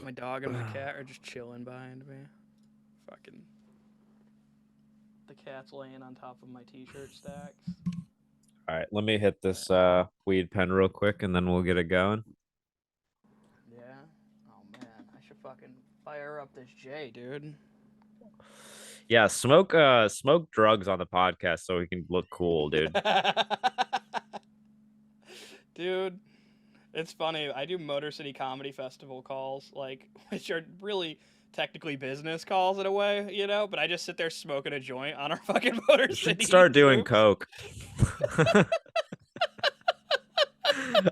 My dog and my cat are just chilling behind me. Fucking. The cat's laying on top of my t-shirt stacks. All right, let me hit this weed pen real quick, and then we'll get it going. Yeah. Oh man, I should fucking fire up this J, dude. Yeah, smoke drugs on the podcast so we can look cool, dude. Dude, it's funny. I do Motor City Comedy Festival calls, like, which are really technically business calls in a way, you know. But I just sit there smoking a joint on our fucking Motor You City. should start doing troops. coke.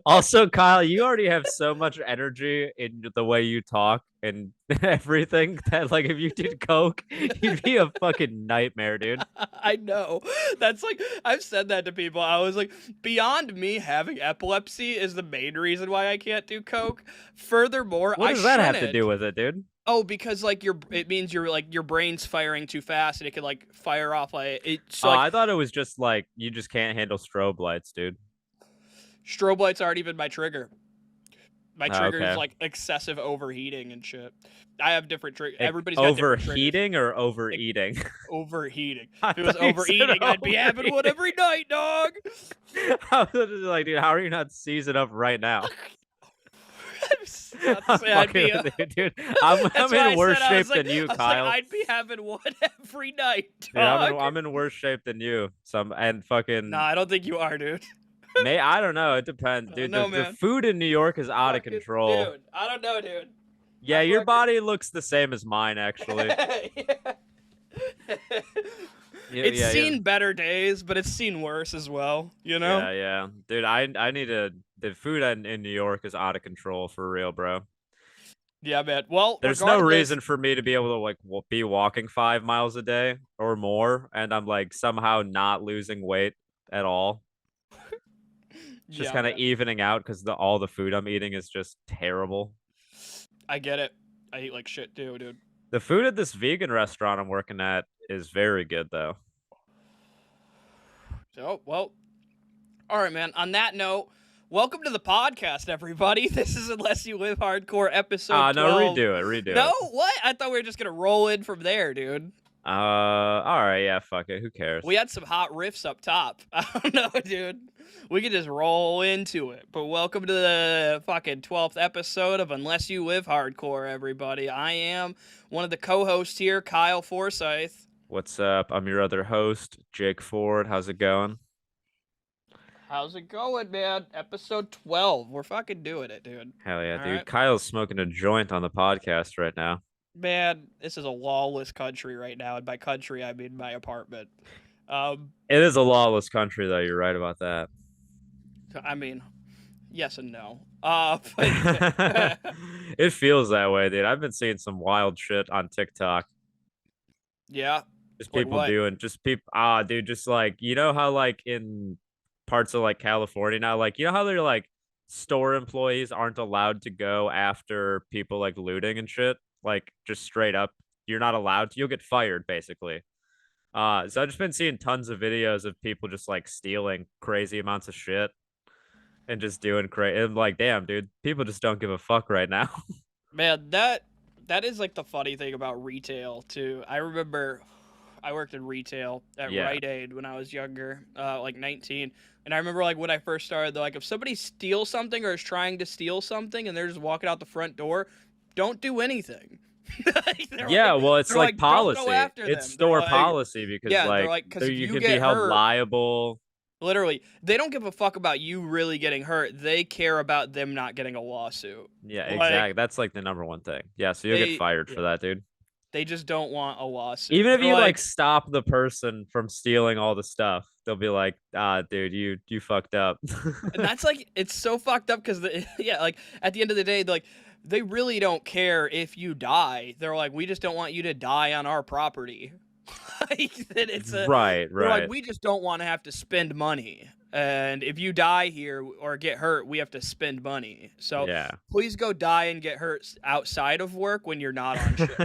Also, Kyle, you already have so much energy in the way you talk and everything that, like, if you did coke, you'd be a fucking nightmare, dude. I know. That's like, I've said that to people. I was like, beyond me having epilepsy is the main reason why I can't do coke. Furthermore, What I does that have to shouldn't. do with it, dude? Oh, because like it means your brain's firing too fast and it can like fire off like it. So Oh, like I thought it was just like you just can't handle strobe lights, dude. strobe lights aren't even my trigger. My trigger is Okay. like excessive overheating and shit. I have different triggers. Like, Everybody's got different triggers. overheating or overeating? Overheating. I If it was thought you said overeating, I'd be having one every night, dog. I was like, dude, how are you not seizing up right now? Not to say I'd be, dude, I'm That's in why I worse said, I was shape like, than you, I was Kyle. like, I'd be having one every night, Dude, dog. I'm in worse shape than you. And fucking. Nah, I don't think you are, dude. I don't know. It depends, dude. No, The man. food in New York is out of control. Dude, I don't know, dude. Yeah, your body looks the same as mine, actually. It's seen better days, but it's seen worse as well, you know? Yeah. Dude, I need to. The food in New York is out of control for real, bro. Yeah, man. Well, there's no reason for me to be able to like be walking 5 miles a day or more, and I'm like somehow not losing weight at all. It's just kind of evening out because all the food I'm eating is just terrible. I get it. I eat like shit too, dude. The food at this vegan restaurant I'm working at is very good, though. So, well, all right, man. On that note, welcome to the podcast, everybody. This is Unless You Live Hardcore episode 12. No, redo it. No, what? I thought we were just gonna roll in from there, dude. All right, yeah, fuck it. Who cares? We had some hot riffs up top. I don't know, dude. We could just roll into it. But welcome to the fucking 12th episode of Unless You Live Hardcore, everybody. I am one of the co-hosts here, Kyle Forsyth. What's up? I'm your other host, Jake Ford. How's it going? How's it going, man? Episode 12. We're fucking doing it, dude. Hell yeah, dude. Right. Kyle's smoking a joint on the podcast right now. Man, this is a lawless country right now, and by country I mean my apartment. It is a lawless country, though. You're right about that. I mean, yes and no. It feels that way, dude. I've been seeing some wild shit on TikTok. Yeah. Just people doing, dude, just like, you know how like in parts of like California now, like, you know how they're like store employees aren't allowed to go after people like looting and shit? Like just straight up, you're not allowed to. You'll get fired, basically. So I've just been seeing tons of videos of people just like stealing crazy amounts of shit and just doing crazy. And like, damn, dude, people just don't give a fuck right now. Man, that is like the funny thing about retail too. I remember I worked in retail at Rite Aid when I was younger, like 19. And I remember like when I first started, like if somebody steals something or is trying to steal something and they're just walking out the front door, don't do anything. Well, it's like policy. It's store policy because you could be held liable. Literally, they don't give a fuck about you really getting hurt. They care about them not getting a lawsuit. Yeah, exactly. That's like the number one thing. Yeah, so you'll get fired for that, dude. They just don't want a lawsuit. Even if you like stop the person from stealing all the stuff, they'll be like, dude, you fucked up. And that's like, it's so fucked up because like at the end of the day, like they really don't care if you die. They're like, we just don't want you to die on our property. Right. Like, we just don't want to have to spend money. And if you die here or get hurt, we have to spend money. So please go die and get hurt outside of work when you're not on shift.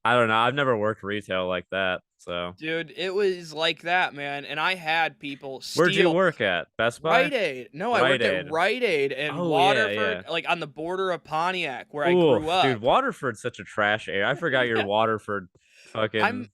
I don't know. I've never worked retail like that. So Dude, it was like that, man. And I had people where'd you steal work at? Best Buy? Rite Aid. No, I Rite worked at Aid. Rite Aid in Oh yeah, Waterford, yeah. like on the border of Pontiac, where I grew Oof, dude, up. Waterford's such a trash area. I forgot your Yeah. Waterford I'm fucking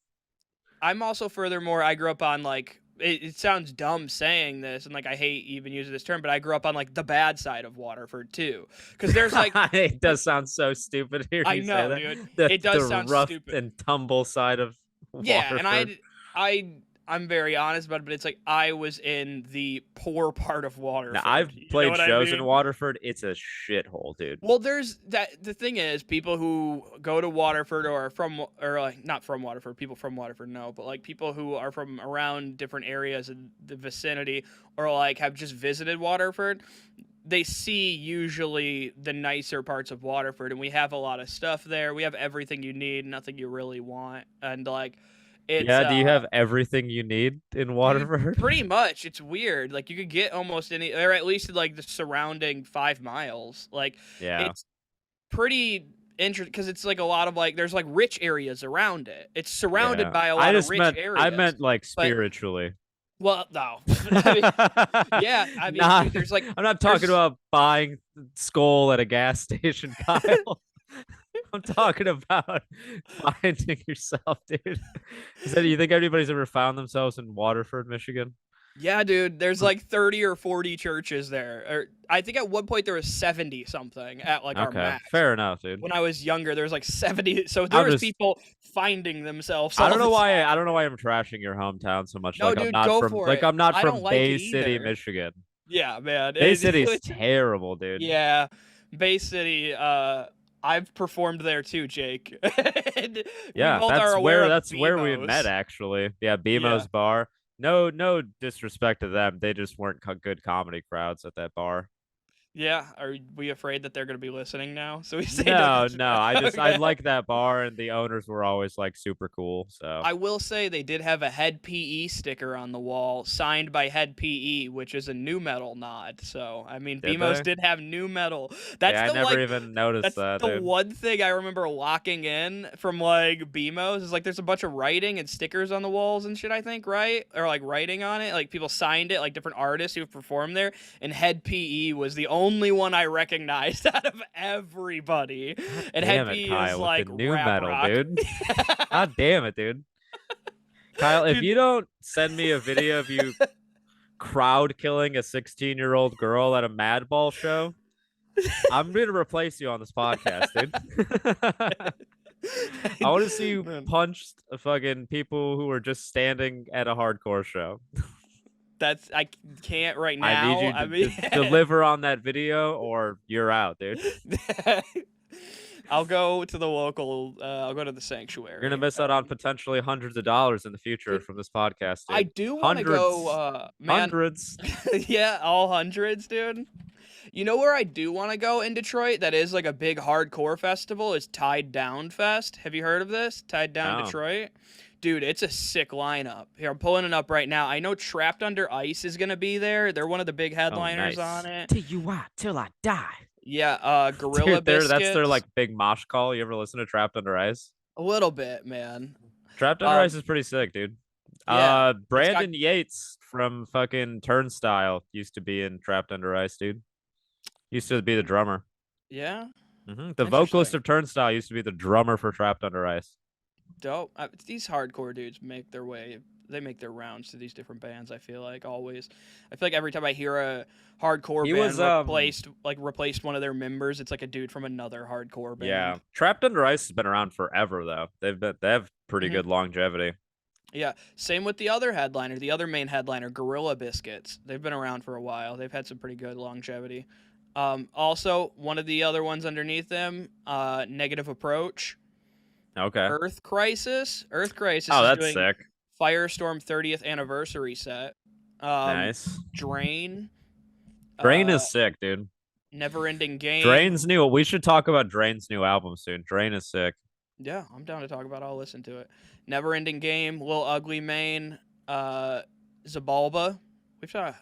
I'm also furthermore, I grew up on like it sounds dumb saying this, and like I hate even using this term, but I grew up on like the bad side of Waterford too, because there's like it does sound so stupid to hear I you say know, that. dude, The it does the sound rough stupid. and tumble side of Yeah, and Waterford. I'm very honest about it, but it's like I was in the poor part of Now I've Waterford. You know played what I shows in mean? Waterford. It's a shithole, dude. Well, there's that. The thing is, people who go to Waterford or are from, or like not from Waterford, people from Waterford no, but like people who are from around different areas in the vicinity or like have just visited Waterford, they see usually the nicer parts of Waterford, and we have a lot of stuff there. We have everything you need, nothing you really want, and like it's Yeah, do you have everything you need in dude, Waterford? pretty much. It's weird. Like you could get almost any, or at least like the surrounding 5 miles. Like Yeah. it's pretty interesting because it's like a lot of like there's like rich areas around it. It's surrounded Yeah. by a I lot of just rich I areas, meant like but spiritually. well, no, I mean, yeah, I mean, Not dude, there's like I'm not talking there's about buying Skull at a gas station, Kyle. I'm talking about finding yourself, dude. Is that you think anybody's ever found themselves in Waterford, Michigan? yeah, dude, there's like 30 or 40 churches there. Or I think at one point there was 70 something at like our Okay, max. fair enough, dude. When I was younger, there was like 70. So there I'm was just people finding themselves I all don't the know why time. I don't know why I'm trashing your hometown so much. No, dude, go for it. I'm not I don't from like it Bay City, either. Michigan. Yeah, man. Bay City's terrible, dude. Yeah, Bay City. I've performed there too, Jake. And we Yeah, both are aware of that's where we met BMOs. actually. Yeah, Yeah. BMO's bar. No disrespect to them. They just weren't good comedy crowds at that bar. Yeah. Are we afraid that they're going to be listening now? So we say no No, no. disrespect. I Okay. like that bar and the owners were always like super cool. So I will say they did have a Head PE sticker on the wall, signed by Head PE, which is a new metal nod. So I mean, did BMOS they? did have new metal. Yeah, I never even noticed That's that, the dude. one thing I remember locking in from like BMOs is like there's a bunch of writing and stickers on the walls and shit. I think right or like writing on it, like people signed it, like different artists who performed there. And Head PE was the only one I recognized out of everybody. God And Head damn it, PE is Kyle, with the like new rap metal, rock. dude. God damn it, dude. Kyle, if Dude, you don't send me a video of you crowd killing a 16-year-old girl at a Madball show, I'm gonna replace you on this podcast, dude. I want to see you man, punch fucking people who are just standing at a hardcore show. that's I can't right I need now. you I to mean, deliver on that video, or you're out, dude. I'll go to the local. I'll go to the You're gonna sanctuary. miss out on potentially hundreds of dollars in the future Dude, from this podcast, I dude. do want to go. Hundreds, Man, hundreds. yeah, all hundreds, dude. You know where I do want to go in Detroit? That is like a big hardcore festival. Is Tied Down Fest. Have you heard of this? Tied Down No. Detroit. Dude, it's a sick lineup. Here, I'm pulling it up right now. I know Trapped Under Ice is gonna be there. They're one of the big Oh, headliners on nice. it. TUI till I die. Yeah, Gorilla Dude, that's their Biscuits. like big mosh call. You ever listen to Trapped Under Ice? A little bit, man. Trapped Under Ice Um, is pretty sick, dude. yeah, it's got Brandon Yates from fucking Turnstile used to be in Trapped Under Ice, dude. Used to be the drummer. yeah, The vocalist interesting, of Turnstile used to be the drummer for Trapped Under Ice. dope. These hardcore dudes make their way. They make their rounds to these different bands. I feel like always. I feel like every time I hear a hardcore He band was replaced one of their members, it's like a dude from another hardcore yeah. band. Trapped Under Ice has been around forever though. They have pretty Hmm. good longevity. Yeah, same with the other headliner, the other main headliner, Gorilla Biscuits. They've been around for a while. They've had some pretty good longevity. Also, one of the other ones underneath them, Negative Approach, Okay. Earth Crisis. Earth Crisis Oh, is that's doing sick. Firestorm 30th anniversary set. Nice. Drain, Drain uh, is sick, dude. Never Ending Game. Drain's new. We should talk about Drain's new album soon. Drain is sick. Yeah, I'm down to talk about it. I'll listen to it. Never Ending Game, Lil Ugly Mane, Zabalba. We've talked.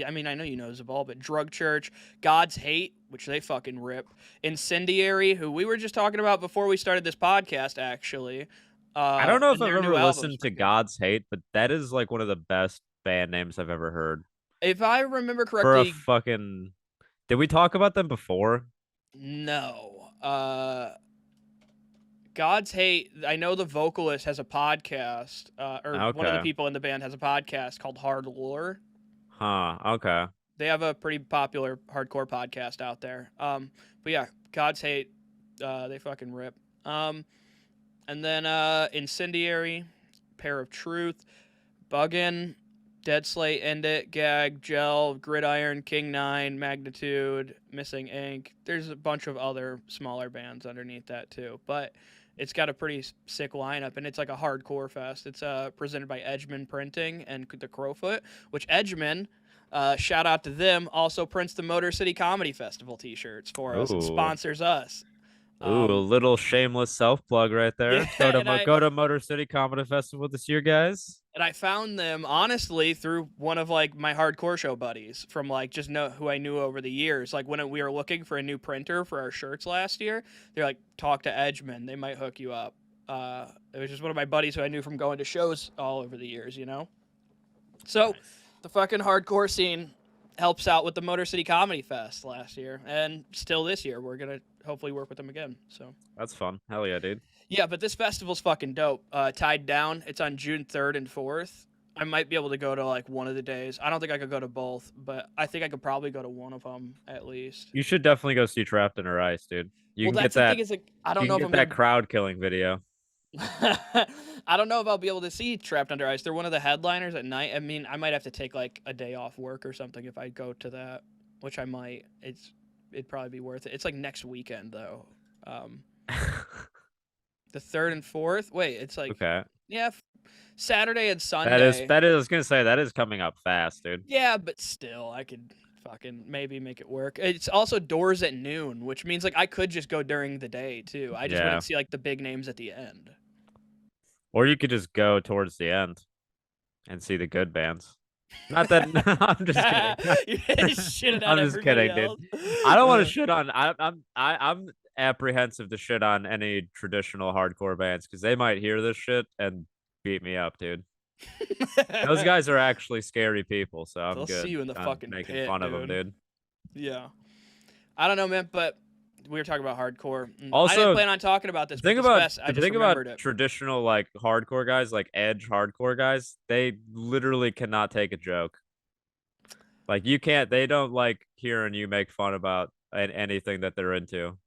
I mean, I know you know Zabal, but Drug Church, God's Hate, which they fucking rip, Incendiary, who we were just talking about before we started this podcast, actually. I don't know if And I've their new ever album's listened to pretty good. God's Hate, but that is like one of the best band names I've ever heard. If I remember For a correctly, fucking, did we talk about them before? no. God's Hate, I know the vocalist has a podcast, or one of the Okay. people in the band has a podcast called Hard Lore. Huh. Okay. They have a pretty popular hardcore podcast out there. But yeah, God's Hate, they fucking rip. And then Incendiary, Pair of Truth, Buggin, Dead Slate, End It, Gag, Gel, Gridiron, King 9, Magnitude, Missing Ink. There's a bunch of other smaller bands underneath that too. But it's got a pretty sick lineup, and it's like a hardcore fest. It's presented by Edgeman Printing and the Crowfoot, which Edgeman, shout out to them, also prints the Motor City Comedy Festival t-shirts for us and Ooh. sponsors us. Ooh, a little shameless self plug right Yeah, there. Go to and I go to Motor City Comedy Festival this year, guys. and I found them honestly through one of like my hardcore show buddies from like just know who I knew over the years. Like when we were looking for a new printer for our shirts last year, they're like, talk to Edgeman, they might hook you up. It was just one of my buddies who I knew from going to shows all over the years, you know. So, Nice. the fucking hardcore scene helps out with the Motor City Comedy Fest last year, and still this year we're gonna hopefully work with them again. So That's fun. Hell yeah, dude. yeah, but this festival's fucking dope. Tied Down, it's on June 3rd and 4th. I might be able to go to like one of the days. I don't think I could go to both, but I think I could probably go to one of them at least. You should definitely go see Trapped Under Ice, dude. You Well, can get that's the thing that. is like I You don't can know if get I'm that gonna. crowd killing video. I don't know if I'll be able to see Trapped Under Ice. They're one of the headliners at night. I mean, I might have to take like a day off work or something if I go to that, which I might. It'd probably be worth it. It's like next weekend though. Um, the 3rd and 4th. Wait, it's like Okay. yeah, Saturday and That is Sunday. that is I was gonna say that is coming up fast, dude. Yeah, but still, I could fucking maybe make it work. It's also doors at noon, which means like I could just go during the day too. I just Yeah. wouldn't see like the big names at the end. Or you could just go towards the end and see the good bands. Not that I'm just You're kidding. shitting on I'm just everybody kidding, dude. else. I don't want to shit on. I'm apprehensive to shit on any traditional hardcore bands because they might hear this shit and beat me up, dude. Those guys are actually scary people, so I'm They'll see good you in the on fucking making pit, fun of them, dude. Yeah. I don't know, man, but we were talking about hardcore. I Also, didn't plan on talking about this. the thing But about fest, I the just thing about remembered it. traditional like hardcore guys, like edge hardcore guys, they literally cannot take a joke. Like you can't. They don't like hearing you make fun about anything that they're into.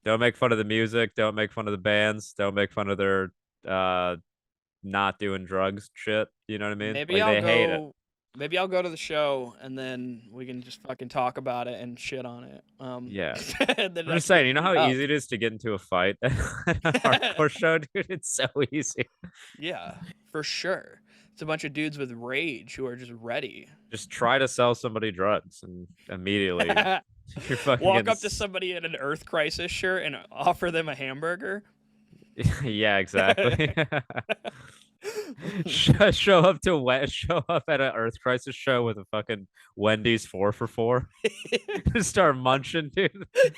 Don't make fun of the music. Don't make fun of the bands. Don't make fun of their uh not doing drugs shit. You know what I mean? Maybe Like I'll they hate it. go. Maybe I'll go to the show and then we can just fucking talk about it and shit on it. Yeah. And then I'm I just can saying, get you know beat how up. easy it is to get into a fight at a hardcore show, dude? It's so easy. Yeah, for sure. It's a bunch of dudes with rage who are just ready. Just try to sell somebody drugs and immediately you're fucking Walk getting up to somebody in an Earth Crisis shirt and offer them a hamburger. yeah, exactly. show up at an Earth Crisis show with a fucking Wendy's 4 for 4. Just start munching, dude.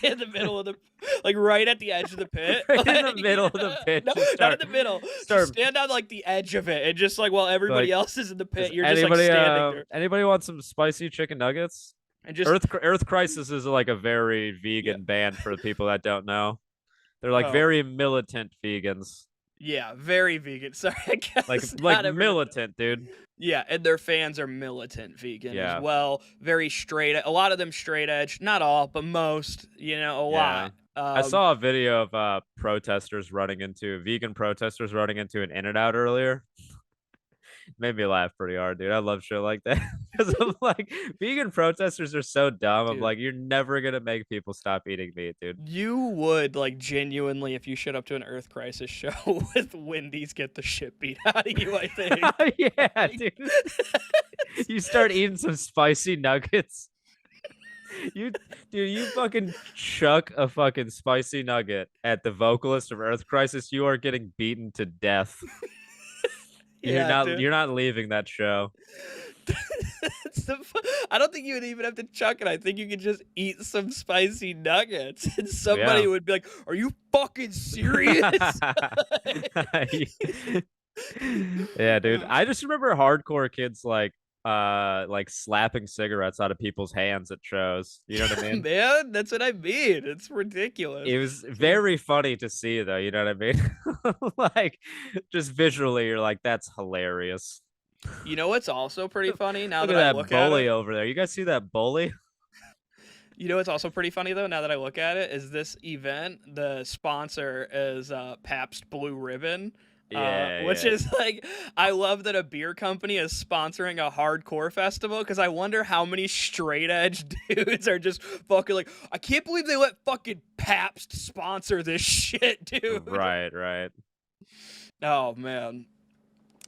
In the middle of the, like right at the edge of the pit. Right in the middle of the pit. No, Just not in the middle. start. Just stand on like the edge of it, and just like while everybody Like, else is in the pit, Does you're just like anybody standing there. anybody want some spicy chicken nuggets? And just Earth Crisis is like a very vegan band for the people that don't know. They're like Oh. very militant vegans. yeah, very vegan. Sorry, I guess Like not everybody- militant, dude. Yeah, and their fans are militant vegan Yeah. as well. Very straight. A lot of them straight edge. Not all, but most. You know, a Yeah. lot. I saw a video of vegan protesters running into an In-N-Out earlier. Made me laugh pretty hard, dude. I love shit like that because I'm like, vegan protesters are so dumb. I'm Dude. like, you're never gonna make people stop eating meat, dude. You would like genuinely, if you showed up to an Earth Crisis show with Wendy's, get the shit beat out of you. I think. Yeah, dude. You start eating some spicy nuggets. You fucking chuck a fucking spicy nugget at the vocalist of Earth Crisis, you are getting beaten to death. Yeah, dude. You're not leaving that show. I don't think you would even have to chuck it. I think you could just eat some spicy nuggets, and somebody would be like, "Are you fucking serious?" Yeah, dude. I just remember hardcore kids like slapping cigarettes out of people's hands at shows. You know what I mean? Man, that's what I mean. It's ridiculous. It was very funny to see, though. You know what I mean? Like, just visually, you're like, that's hilarious. You know what's also pretty funny now Look that at I that look at bully it? over there. You guys see that bully? You know what's also pretty funny though, now that I look at it, is this event, the sponsor is Pabst Blue Ribbon. Which is like, I love that a beer company is sponsoring a hardcore festival, because I wonder how many straight edge dudes are just fucking like, I can't believe they let fucking Pabst sponsor this shit, dude. Right. Oh man,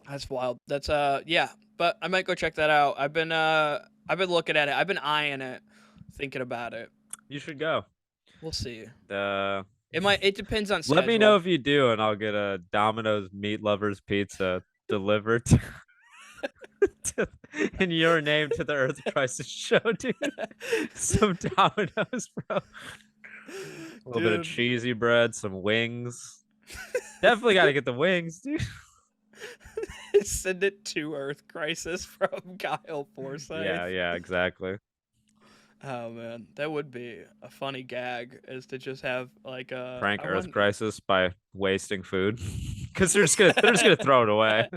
that's wild. That's yeah, but I might go check that out. I've been looking at it. I've been eyeing it, thinking about it. You should go. We'll see. It depends on schedule. Let me know if you do, and I'll get a Domino's Meat Lovers pizza delivered in your name to the Earth Crisis show, dude. Some Domino's, bro. A little bit of cheesy bread, some wings. Definitely got to get the wings, dude. Send it to Earth Crisis from Kyle Forsyth. Yeah, exactly. Oh man, that would be a funny gag, is to just have like a prank Earth Crisis by wasting food, because they're just gonna throw it away.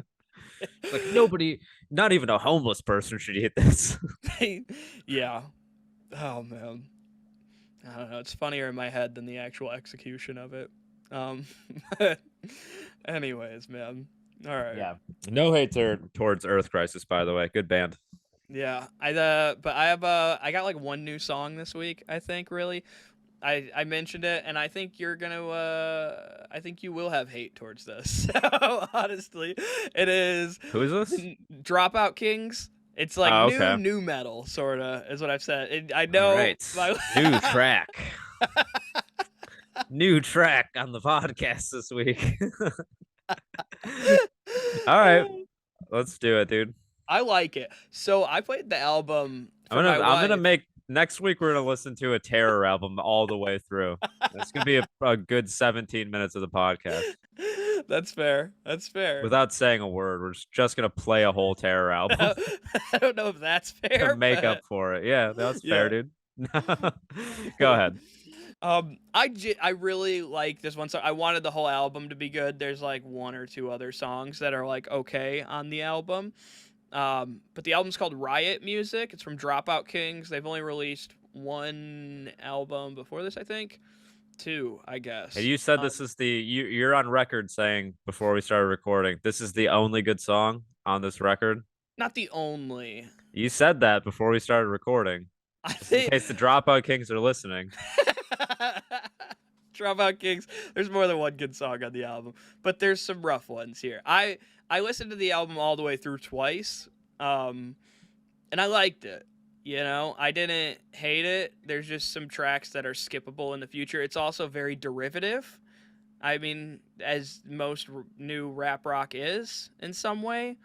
Like, nobody, not even a homeless person, should eat this. Yeah. Oh man, I don't know. It's funnier in my head than the actual execution of it. Anyways, man. All right. Yeah. No hate towards Earth Crisis, by the way. Good band. Yeah, I got like one new song this week, I think, really. I mentioned it, and I think you're gonna I think you will have hate towards this. So, honestly, it is. Who is this? Dropout Kings. It's like new metal, sorta, is what I've said. I know. Right. New track. New track on the podcast this week. All right, let's do it, dude. I like it. So I played the album. I'm gonna make next week. We're gonna listen to a Terror album all the way through. It's gonna be a good 17 minutes of the podcast. That's fair. That's fair. Without saying a word, we're just gonna play a whole Terror album. I don't know if that's fair. To make up for it. Yeah, that's fair, dude. Go ahead. I really like this one song. I wanted the whole album to be good. There's like one or two other songs that are like okay on the album. But the album's called Riot Music. It's from Dropout Kings. They've only released one album before this, I think. Two, I guess. Hey, you said this is you're on record saying before we started recording, this is the only good song on this record? Not the only. You said that before we started recording. In case the Dropout Kings are listening. Dropout Kings. There's more than one good song on the album, but there's some rough ones here. I listened to the album all the way through twice, and I liked it. You know, I didn't hate it. There's just some tracks that are skippable in the future. It's also very derivative. I mean, as most new rap rock is in some way.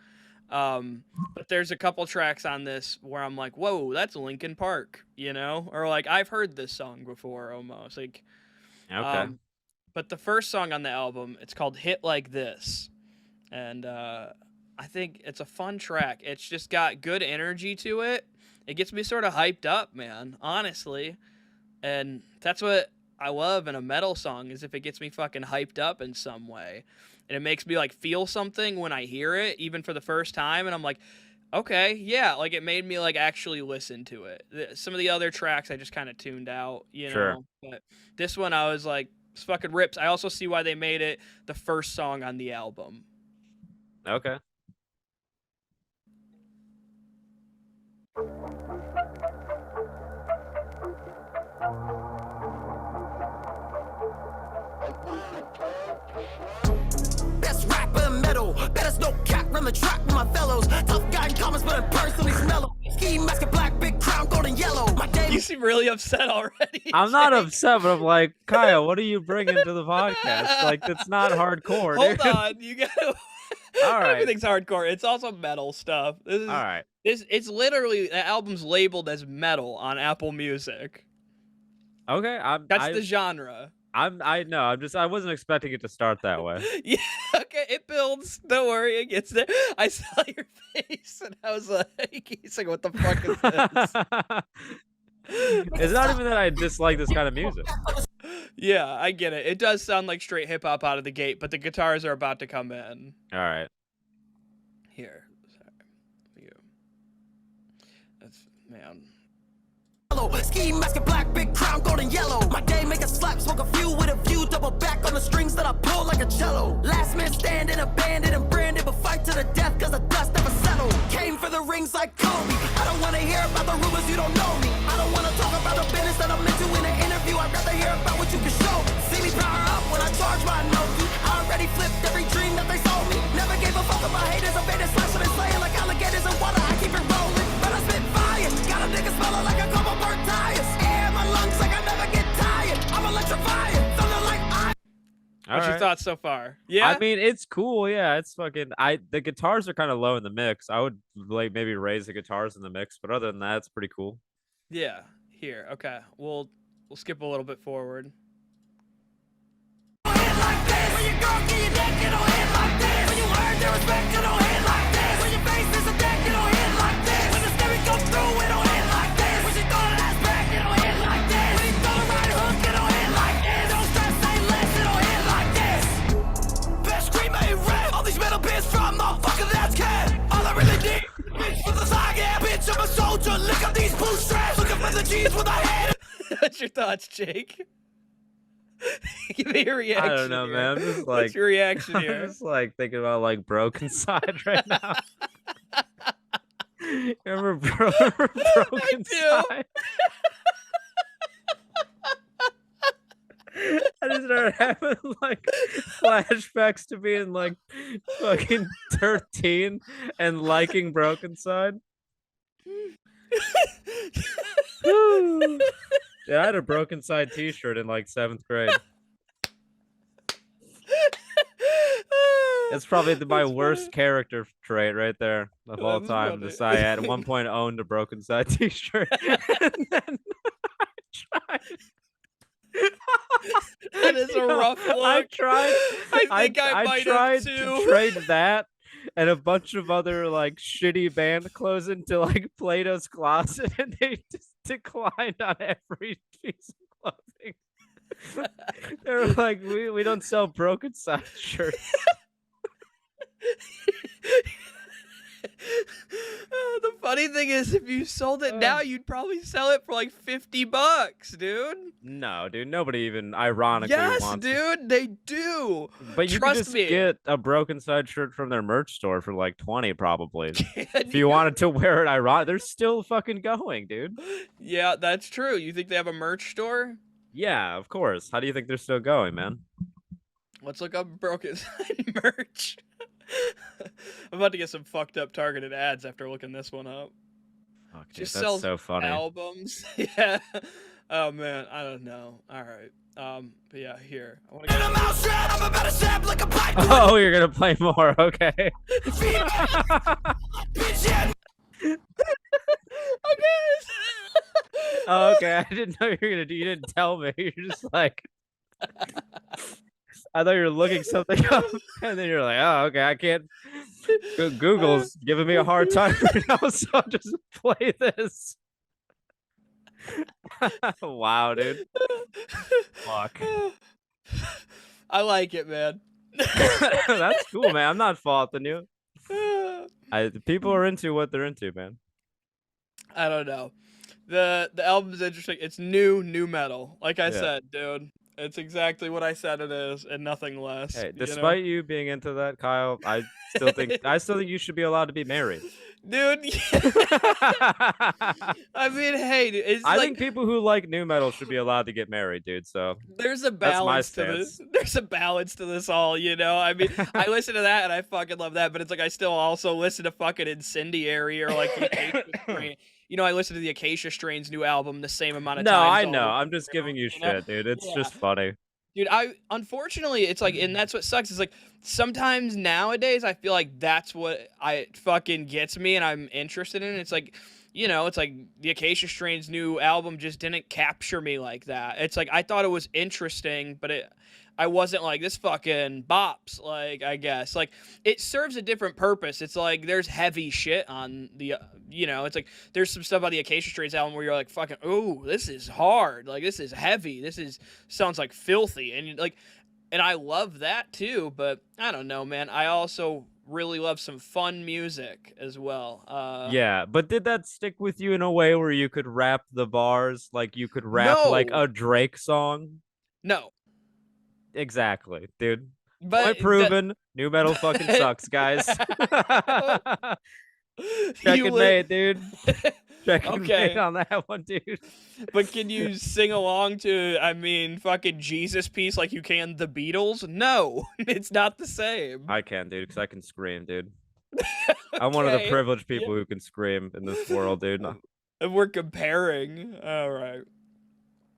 But there's a couple tracks on this where I'm like, whoa, that's Linkin Park, you know? Or like, I've heard this song before almost. Like, okay. But the first song on the album, it's called Hit Like This. And I think it's a fun track. It's just got good energy to it. It gets me sort of hyped up, man, honestly. And that's what I love in a metal song, is if it gets me fucking hyped up in some way. And it makes me like feel something when I hear it, even for the first time. And I'm like, okay, yeah, like it made me like actually listen to it. Some of the other tracks I just kind of tuned out, you know. But this one I was like, this fucking rips. I also see why they made it the first song on the album. Okay. Best rapper in metal, better no cap, run the track with my fellows. Tough guy in comments, but in person he's mellow. Ski mask, a black, big crown, gold and yellow. My day. You seem really upset already. I'm not upset, but I'm like, Kyle, what are you bringing to the podcast? Like, that's not hardcore. Hold on, you gotta. All right. Everything's hardcore. It's also metal stuff. All right. It's literally the album's labeled as metal on Apple Music. Okay, That's the genre. I know. I wasn't expecting it to start that way. Yeah, okay, it builds. Don't worry, it gets there. I saw your face and I was like, he's like, what the fuck is this? It's not even that I dislike this kind of music. Yeah, I get it. It does sound like straight hip hop out of the gate, but the guitars are about to come in. All right. Here. Sorry. You. That's, man. Ski mask and black, big crown, golden yellow. My day make a slap, smoke a few with a view, double back on the strings that I pull like a cello. Last man standing, abandoned and branded, but fight to the death cause the dust never settled. Came for the rings like Kobe. I don't wanna hear about the rumors, you don't know me. I don't wanna talk about the business that I'm into in an interview. I'd rather hear about what you can show me. See me power up when I charge my note. I already flipped every dream that they sold me. Never gave a fuck about haters, I'm baited, slashing and slaying like alligators in water. I keep it rolling, but I spit fire. Got a nigga smelling like a couple burnt tires. Air in my lungs like I never get tired. I'm electrifying, thunder like I. What's your thoughts so far? Yeah, I mean, it's cool. Yeah, it's fucking. The guitars are kind of low in the mix. I would like maybe raise the guitars in the mix, but other than that, it's pretty cool. Yeah. Here. Okay. We'll skip a little bit forward. When your girl get your neck, you don't hit like this. When you earn their respect, you don't hit like this. When your face is a deck, you don't hit like this. When the stereo comes through, it don't hit like this. When she throw that ass back, you don't hit like this. When you throw the right hook, you don't hit like this. Don't stress, say less, you don't hit like this. Best scream ain't rap. All these metal pins from motherfucker that's cat. All I really need is bitch for the side, yeah, bitch, I'm a soldier. Lick up these bootstraps. Looking for the G's with a head. What's your thoughts, Jake? Give me your reaction. I don't know, here. man. I'm just like, what's your reaction I'm here? just like thinking about like Broken Side right now. Remember Broken Side? I just started having like flashbacks to being like fucking 13 and liking Broken Side. Yeah, I had a Broken Side t-shirt in like 7th grade. It's probably my worst character trait right there of all time. This I at one point owned a Broken Side t-shirt. And then I tried. That is a rough look. I tried. I think I might tried have to too. trade that and a bunch of other like shitty band clothes into like Plato's Closet, and they just declined on every piece of clothing. They were like, we don't sell Broken Side shirts. The funny thing is, if you sold it now, you'd probably sell it for like $50, dude. No, dude, nobody even ironically Yes, wants dude, they do. But you Trust can just me. get a Broken Side shirt from their merch store for like 20 probably. Can If you wanted to wear it ironic, they're still fucking going, dude. Yeah, that's true. You think they have a merch store? Yeah, of course. How do you think they're still going, man? Let's look up Broken Side merch. I'm about to get some fucked up targeted ads after looking this one up. Fuck, dude, Just that's sells so funny. albums. Yeah. Oh man, I don't know. All right. But yeah, here. I want to In a mouse trap, I'm about to stab like a pipe. Oh, you're gonna play more, okay? Bitch, yeah. Oh, okay, I didn't know you were gonna do. You didn't tell me. You're just like, I thought you were looking something up, and then you're like, oh, okay, I can't. Google's giving me a hard time right now, so I'll just play this. Wow, dude. Fuck. I like it, man. That's cool, man. I'm not faulting you. The people are into what they're into, man. I don't know. The album's interesting. It's new metal. Like I said, dude. It's exactly what I said it is, and nothing less. Hey, despite you being into that, Kyle, I still think you should be allowed to be married. Dude, I mean, hey, it's I like, think people who like new metal should be allowed to get married, dude. So there's a balance to this. There's a balance to this all, you know. I mean, I listen to that and I fucking love that, but it's like I still also listen to fucking Incendiary or like the Acacia Strain. You know, I listen to the Acacia Strain's new album the same amount of no, times. I know. I'm just giving you shit, dude. It's just funny. Dude, unfortunately, it's like, and that's what sucks. Is like sometimes nowadays I feel like that's what I fucking gets me, and I'm interested in. It's like, it's like the Acacia Strain's new album just didn't capture me like that. It's like I thought it was interesting, but I wasn't like this fucking bops. Like I guess like it serves a different purpose. It's like there's heavy shit on the, it's like there's some stuff on the Acacia Strain's album where you're like fucking, oh, this is hard. Like this is heavy. Sounds like filthy, and I love that too. But I don't know, man. I also really love some fun music as well. Yeah, but did that stick with you in a way where you could rap the bars like you could rap like No, a Drake song? no, Exactly, dude. but Point proven. New metal fucking sucks, guys. Check mate, dude. Check mate on that one, dude. But can you sing along to, I mean, fucking Jesus Piece like you can the Beatles? No, it's not the same. I can, dude, because I can scream, dude. I'm one of the privileged people who can scream in this world, dude. And we're comparing. All right.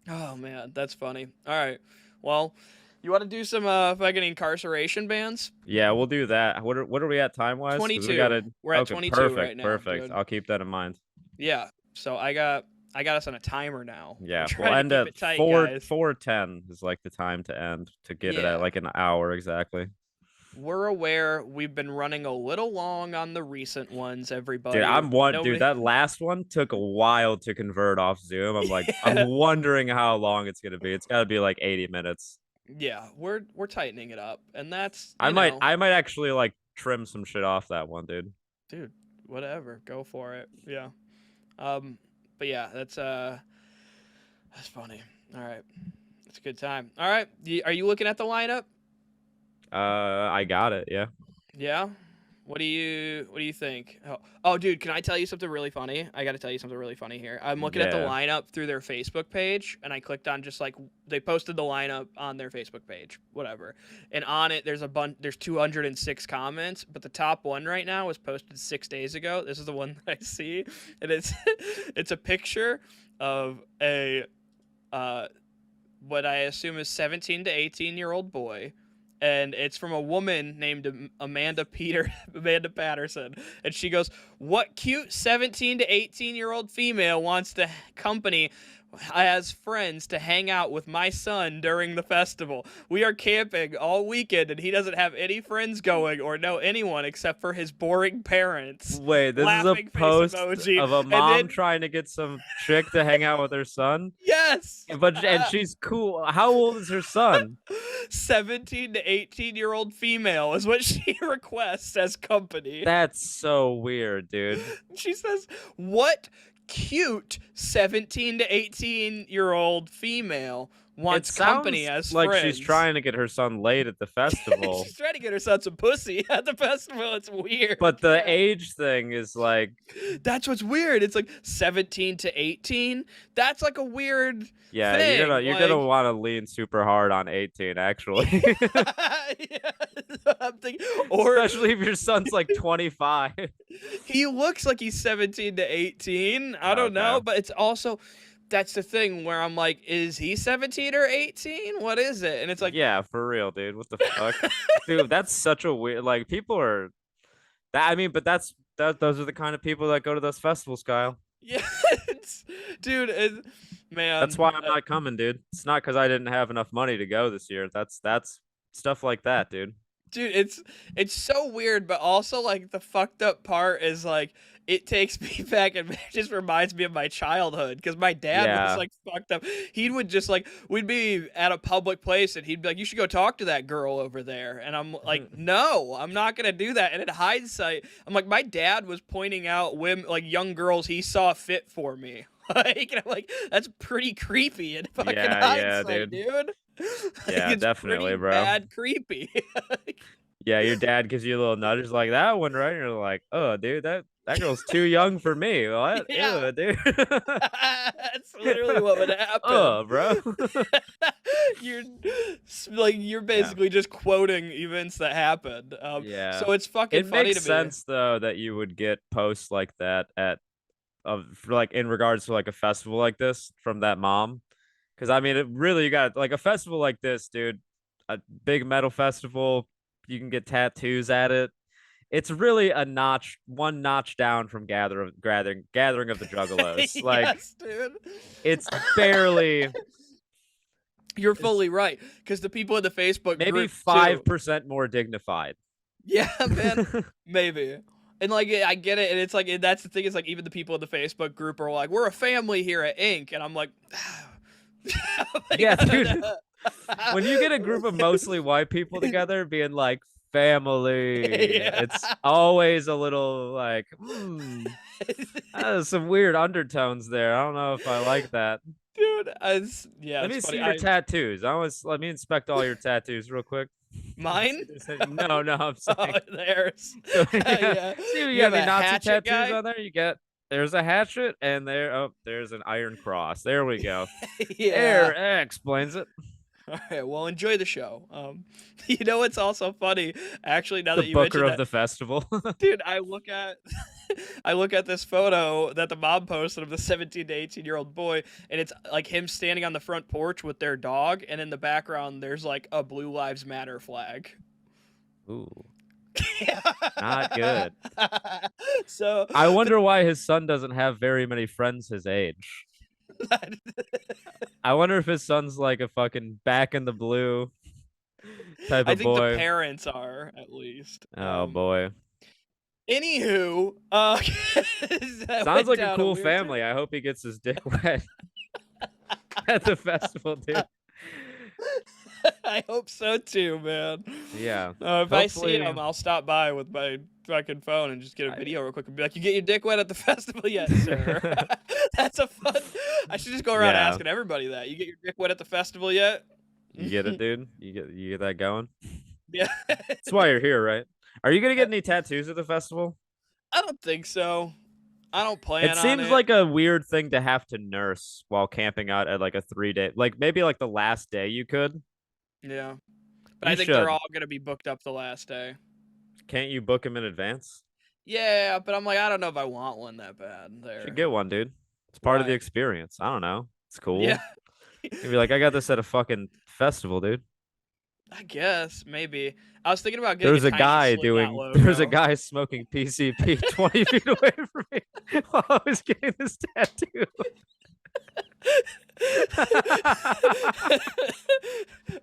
Oh, man, that's funny. All right. Well, you want to do some fucking Inkarceration bands? Yeah, we'll do that. What are we at time-wise? 22. We're at 22 perfect, right now. Perfect. Dude. I'll keep that in mind. Yeah. So I got us on a timer now. Yeah, we'll end at 4:10 is like the time to end to get it at like an hour exactly. We're aware we've been running a little long on the recent ones, everybody. Dude, dude, that last one took a while to convert off Zoom. I'm like, I'm wondering how long it's gonna be. It's gotta be like 80 minutes. Yeah, we're tightening it up, and that's I might actually like trim some shit off that one, dude. Dude, whatever, go for it. Yeah. But yeah, that's funny. All right, it's a good time. All right, are you looking at the lineup? I got it. Yeah. Yeah. What do you think? Oh, dude, can I tell you something really funny? I got to tell you something really funny here. I'm looking at the lineup through their Facebook page, and I clicked on just like they posted the lineup on their Facebook page, whatever. And on it, there's 206 comments, but the top one right now was posted 6 days ago. This is the one that I see, and it's a picture of a what I assume is 17 to 18-year-old boy. And it's from a woman named Amanda Patterson. And she goes, what cute 17 to 18-year-old female wants to company as friends to hang out with my son during the festival? We are camping all weekend, and he doesn't have any friends going or know anyone except for his boring parents. Wait, this is a post of a mom trying to get some chick to hang out with her son? Yes! And she's cool. How old is her son? 17 to 18-year-old female is what she requests as company. That's so weird, dude. She says, what cute 17 to 18-year-old female wants company as like friends. She's trying to get her son laid at the festival. She's trying to get her son some pussy at the festival. It's weird. But the age thing is like... That's what's weird. It's like 17 to 18. That's like a weird Yeah, thing. You're gonna want to lean super hard on 18, actually. Yeah, I'm thinking, especially if your son's like 25. He looks like he's 17 to 18. I don't know, but it's also... That's the thing where I'm like, is he 17 or 18? What is it? And it's like, yeah, for real, dude. What the fuck? Dude, that's such a weird, like, people are that. I mean, but those are the kind of people that go to those festivals, Kyle. Yeah, dude, man. That's why I'm not coming, dude. It's not because I didn't have enough money to go this year. That's stuff like that, dude. Dude, it's so weird, but also like the fucked up part is like it takes me back and it just reminds me of my childhood because my dad was like fucked up. He would just like we'd be at a public place and he'd be like, "You should go talk to that girl over there," and I'm like, "No, I'm not gonna do that." And in hindsight, I'm like, my dad was pointing out women, like young girls he saw fit for me. Like, and I'm like, that's pretty creepy in fucking hindsight, dude. Yeah, definitely, bro. Bad creepy. Yeah, your dad gives you a little nudge like that one, right? And you're like, oh, dude, that girl's too young for me. What? Yeah. Ew, dude. That's literally what would happen. Oh, bro. You're basically just quoting events that happened. Yeah. So it's fucking funny to me. It makes sense though that you would get posts like that for like in regards to like a festival like this from that mom. Because I mean, it really, you got like a festival like this, dude, a big metal festival. You can get tattoos at it. It's really one notch down from gathering of the Juggalos. Like, Yes, dude. it's barely. You're fully right, because the people in the Facebook Maybe group 5% more dignified. Yeah, man, maybe. And like, I get it, and it's like, and that's the thing. Is like, even the people in the Facebook group are like, "We're a family here at Ink," and I'm like, like yeah, dude. When you get a group of mostly white people together, being like family, it's always a little like, some weird undertones there. I don't know if I like that. Dude, yeah. Let me see your tattoos. Let me inspect all your tattoos real quick. Mine? No, I'm saying. Oh, there's. Yeah. See, you have any Nazi tattoos on there? There's a hatchet, and there's an iron cross. There we go. There, explains it. All right, well, enjoy the show. You know what's also funny? Actually, now that you mentioned mentioned of the festival, dude, I look at this photo that the mom posted of the 17 to 18-year-old boy, and it's like him standing on the front porch with their dog, and in the background there's like a Blue Lives Matter flag. Ooh. Not good. So I wonder why his son doesn't have very many friends his age. I wonder if his son's like a fucking back in the blue type of boy. I think the parents are, at least. Oh boy. Anywho, sounds like a cool family. I hope he gets his dick wet at the festival, dude. I hope so too, man. Yeah. If I see him, I'll stop by with my fucking phone and just get a video real quick and be like, "You get your dick wet at the festival yet, sir?" That's a fun. I should just go around asking everybody that. You get your dick wet at the festival yet? You get it, dude. You get that going. Yeah. That's why you're here, right? Are you gonna get any tattoos at the festival? I don't think so. I don't plan on it. It seems like a weird thing to have to nurse while camping out at like a 3-day, like maybe like the last day you could. Yeah. But I think they're all going to be booked up the last day. Can't you book them in advance? Yeah, but I'm like, I don't know if I want one that bad. There. You should get one, dude. It's part of the experience. I don't know. It's cool. Yeah. You'd be like, I got this at a fucking festival, dude. I guess, maybe. I was thinking about getting There's a guy smoking PCP 20 feet away from me while I was getting this tattoo.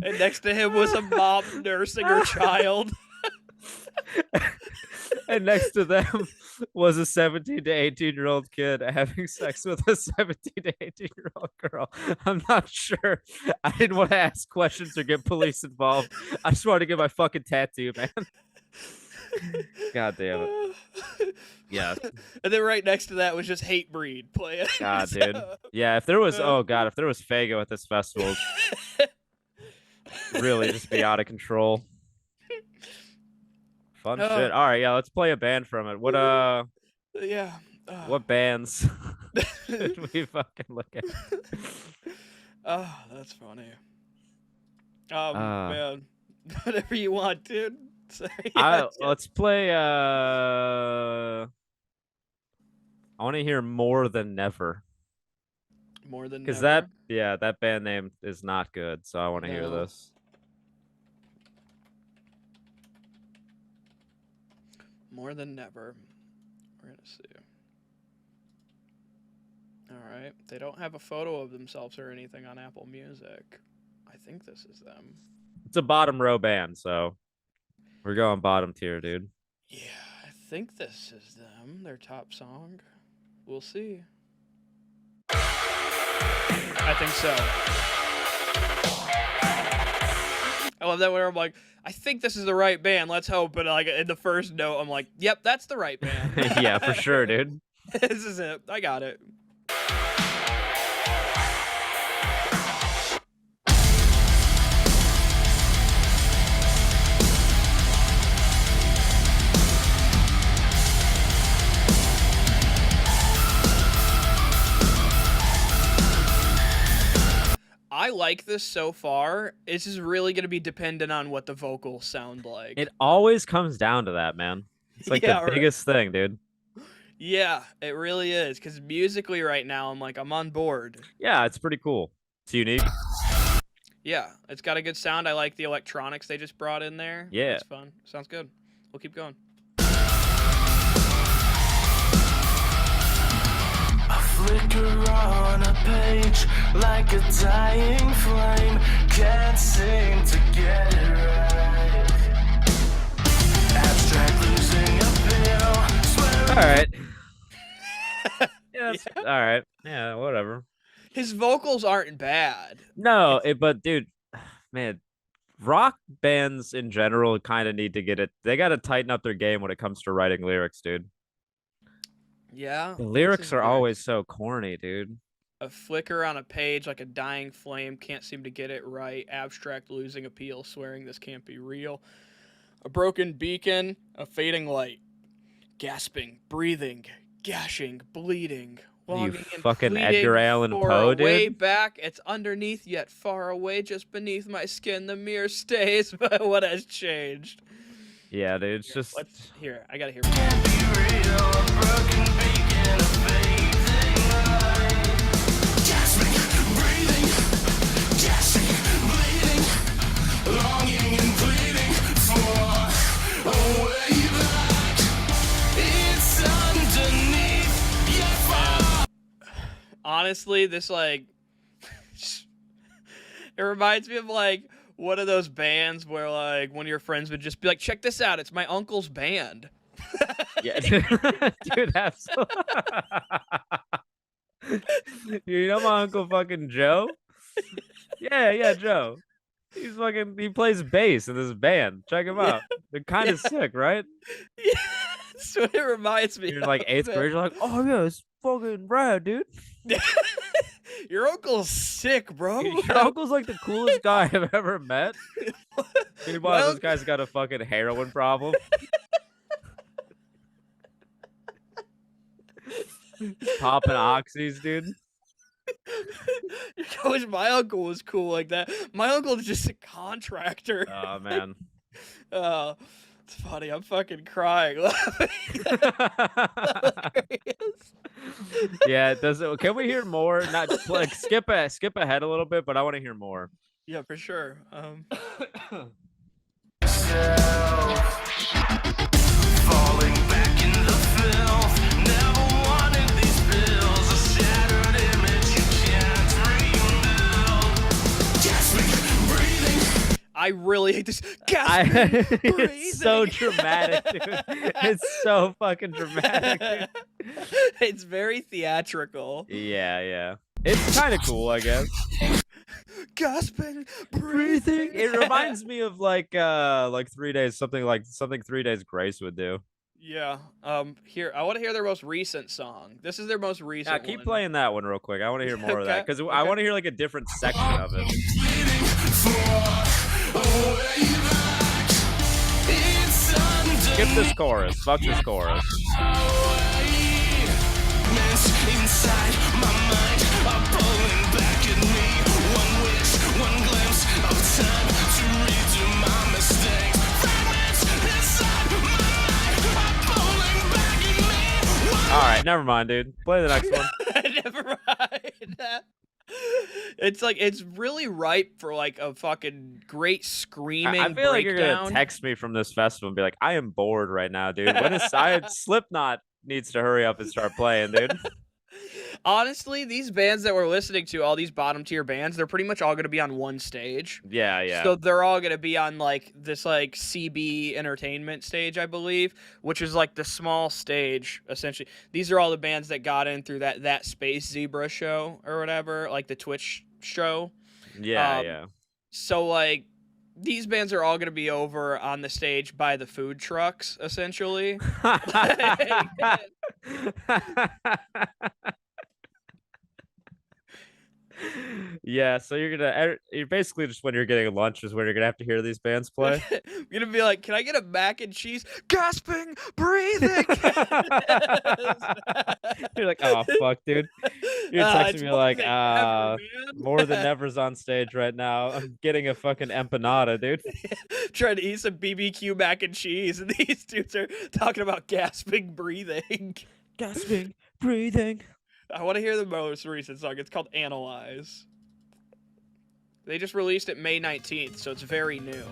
And next to him was a mom nursing her child. And next to them was a 17 to 18-year-old kid having sex with a 17 to 18-year-old girl. I'm not sure. I didn't want to ask questions or get police involved. I just wanted to get my fucking tattoo, man. God damn it. Yeah. And then right next to that was just Hate Breed playing. God, dude. Yeah, if there was Fago at this festival, really just be out of control. Fun shit. All right, yeah, let's play a band from it. What yeah. What bands did we fucking look at? Oh, that's funny. Man. Whatever you want, dude. Let's play I want to hear More Than Never. More Than Never? Because that band name is not good, so I want to hear this. More Than Never. We're going to see. All right. They don't have a photo of themselves or anything on Apple Music. I think this is them. It's a bottom row band, so we're going bottom tier, dude. Yeah, I think this is them. Their top song. We'll see. I think so. I love that where I'm like, I think this is the right band. Let's hope. But like in the first note, I'm like, yep, that's the right band. Yeah, for sure, dude. This is it. I got it. I like this so far. This is really going to be dependent on what the vocals sound like. It always comes down to that, man. It's like the biggest thing, dude. Yeah, it really is. Because musically right now, I'm on board. Yeah, it's pretty cool. It's unique. Yeah, it's got a good sound. I like the electronics they just brought in there. Yeah. It's fun. Sounds good. We'll keep going. A flicker on a page like a dying flame. Can't seem to get it right. Abstract losing appeal. All right. Yeah, all right. Yeah, whatever. His vocals aren't bad. No, but dude, man, rock bands in general kind of need to get it. They got to tighten up their game when it comes to writing lyrics, dude. Yeah. The lyrics are always so corny, dude. A flicker on a page like a dying flame. Can't seem to get it right. Abstract losing appeal. Swearing this can't be real. A broken beacon. A fading light. Gasping. Breathing. Gashing. Bleeding. You fucking Edgar Allan Poe, dude. Way back, it's underneath yet far away, just beneath my skin. The mirror stays, but what has changed? Yeah, dude, it's just. Let's hear. I gotta hear. Can't be real. A broken beacon, a fading light. Gasping, breathing, gashing, bleeding, longing and pleading for a way back. It's underneath yet far. Honestly, this like it reminds me of like one of those bands where like one of your friends would just be like, check this out, it's my uncle's band. Yeah, dude, absolutely. You know my uncle fucking Joe? Yeah, Joe. He plays bass in this band. Check him out. They're kind of sick, right? Yeah, that's what it reminds me. You're like 8th grade. You're like, oh yeah, it's fucking rad, dude. Your uncle's sick, bro. Your uncle's like the coolest guy I've ever met. Meanwhile, this guy's got a fucking heroin problem. Popping oxys, dude. I wish my uncle was cool like that. My uncle's just a contractor. Oh man. Oh, it's funny. I'm fucking crying laughing. Yeah, it does. Can we hear more? Not like skip ahead a little bit, but I want to hear more. Yeah, for sure. Falling back in the filth. Never wanted these pills. A shattered image you can't rebuild. Gasping, breathing. I really hate this. Gasping, It's so dramatic, dude. It's so fucking dramatic, dude. It's very theatrical. Yeah. It's kind of cool, I guess. Gasping, breathing. It reminds me of like 3 days, something 3 days Grace would do. Yeah. Here, I want to hear their most recent song. This is their most recent. Yeah, keep one. playing that one real quick. I want to hear more of that because Okay. I want to hear like a different section of it. Skip this chorus. Fuck this chorus. Inside my mind are pulling back at me. One wish, one glimpse of time to redo my mistakes. Fragments inside my mind are pulling back at me. All right, never mind, dude. Play the next one. Never mind. It's like it's really ripe for like a fucking great screaming. I feel like you're breakdown. gonna text me from this festival and be like, "I am bored right now, dude. When is Slipknot needs to hurry up and start playing, dude." Honestly, these bands that we're listening to, all these bottom tier bands, they're pretty much all going to be on one stage. Yeah. So they're all going to be on like this like CB entertainment stage, I believe, which is like the small stage essentially. These are all the bands that got in through that Space Zebra show or whatever, like the Twitch show. Yeah. So like these bands are all going to be over on the stage by the food trucks essentially. Yeah, so you're basically just when you're getting lunch is when you're gonna have to hear these bands play. I'm gonna be like, can I get a mac and cheese? Gasping, breathing. You're like, oh fuck, dude. You're texting me like, more than ever's on stage right now. I'm getting a fucking empanada, dude. Trying to eat some BBQ mac and cheese, and these dudes are talking about gasping, breathing. Gasping, breathing. I want to hear the most recent song. It's called Analyze. They just released it May 19th, so it's very new.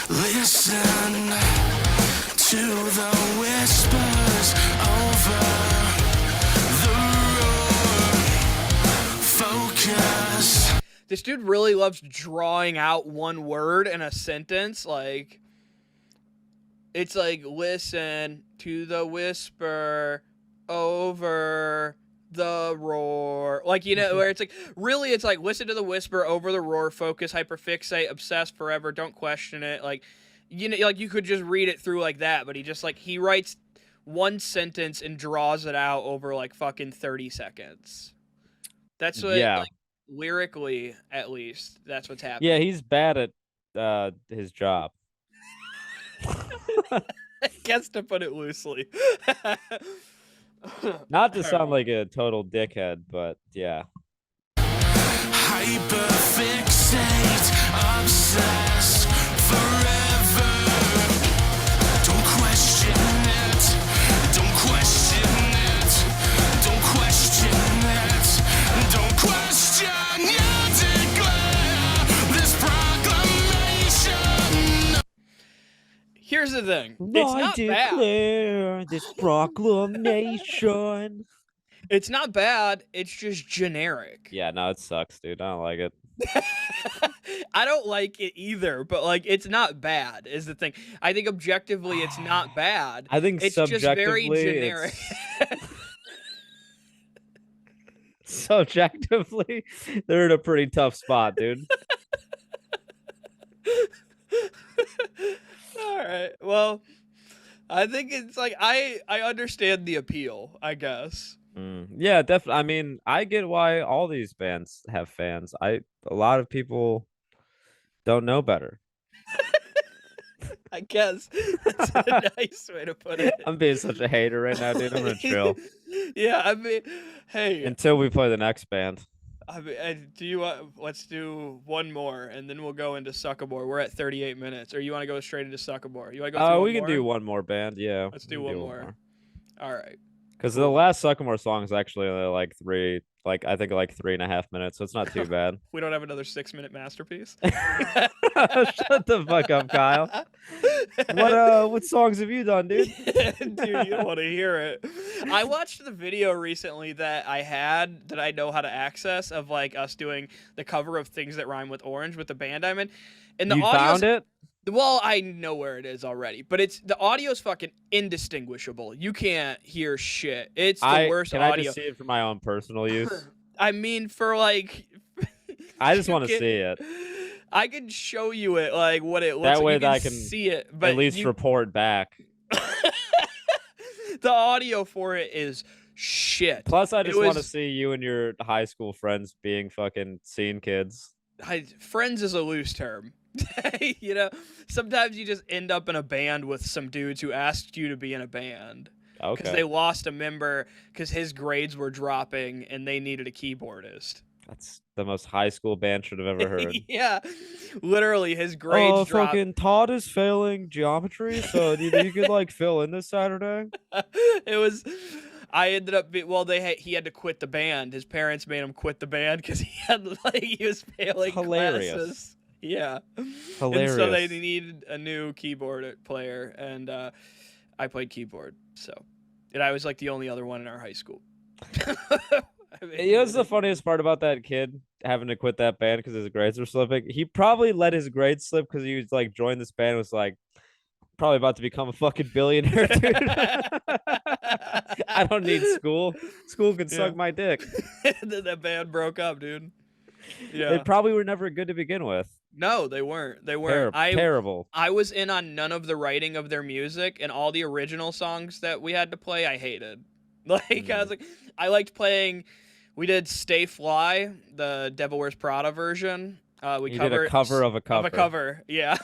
Listen to the whispers over the roar. Focus. This dude really loves drawing out one word in a sentence. Like, it's like, listen to the whisper over the roar. Like, you know, where it's like, really, it's like, listen to the whisper over the roar, focus, hyperfixate, obsess forever, don't question it. Like, you know, like, you could just read it through like that, but he just, like, he writes one sentence and draws it out over, like, fucking 30 seconds. That's what, like, lyrically, at least, that's what's happening. Yeah, he's bad at his job. I guess, to put it loosely. Not to sound like a total dickhead, but yeah. Hyperfixate, obsess forever. Don't question it. Don't question it. Don't question it. Don't question it. Declare this proclamation. Here's the thing. It's not bad. This proclamation. It's not bad. It's just generic. Yeah, no, it sucks, dude. I don't like it. I don't like it either, but, like, it's not bad is the thing. I think objectively it's not bad. I think it's just very subjectively generic. Subjectively, they're in a pretty tough spot, dude. All right. Well, I think it's like I understand the appeal, I guess. Yeah, definitely. I mean, I get why all these bands have fans. A lot of people don't know better. I guess that's a nice way to put it. I'm being such a hater right now, dude. I'm gonna chill. Yeah, I mean, hey. Until we play the next band. I mean, do you want? Let's do one more, and then we'll go into Suckamore. We're at 38 minutes. Or you want to go straight into Suckamore? You want to go? Oh, we can do one more band. Yeah. Let's do one more. All right. Because the last Suckamore song is actually like I think like 3.5 minutes, so it's not too bad. We don't have another 6-minute masterpiece. Shut the fuck up, Kyle. What songs have you done, dude? Dude, you don't want to hear it. I watched the video recently that I know how to access of, like, us doing the cover of Things That Rhyme with Orange with the band I'm in. And the you found it? Well, I know where it is already, but the audio's fucking indistinguishable. You can't hear shit. It's the worst audio. Can I just see it for my own personal use? I mean, for, like... I just want to see it. I can show you it, like, what it looks like. That way that I can see it, but at least report back. The audio for it is shit. Plus, I just want to see you and your high school friends being fucking scene kids. Friends is a loose term. You know, sometimes you just end up in a band with some dudes who asked you to be in a band. Okay. Because they lost a member because his grades were dropping and they needed a keyboardist. That's the most high school band should have ever heard. Yeah, literally his grades dropped. Fucking Todd is failing geometry, so do you think you could like fill in this Saturday? I ended up he had to quit the band. His parents made him quit the band because he was failing classes. Yeah. Hilarious. And so they needed a new keyboard player, and I played keyboard. And I was like the only other one in our high school. I mean, you know what's the funniest part about that kid having to quit that band because his grades were slipping? He probably let his grades slip because he was like joined this band, was like probably about to become a fucking billionaire, dude. I don't need school. School can suck my dick. And then that band broke up, dude. Yeah. They probably were never good to begin with. No, they weren't. They weren't. Terrible. I was in on none of the writing of their music, and all the original songs that we had to play, I hated. Like, I was like, I liked playing. We did "Stay Fly," the Devil Wears Prada version. We did a cover of a cover. Of a cover, yeah.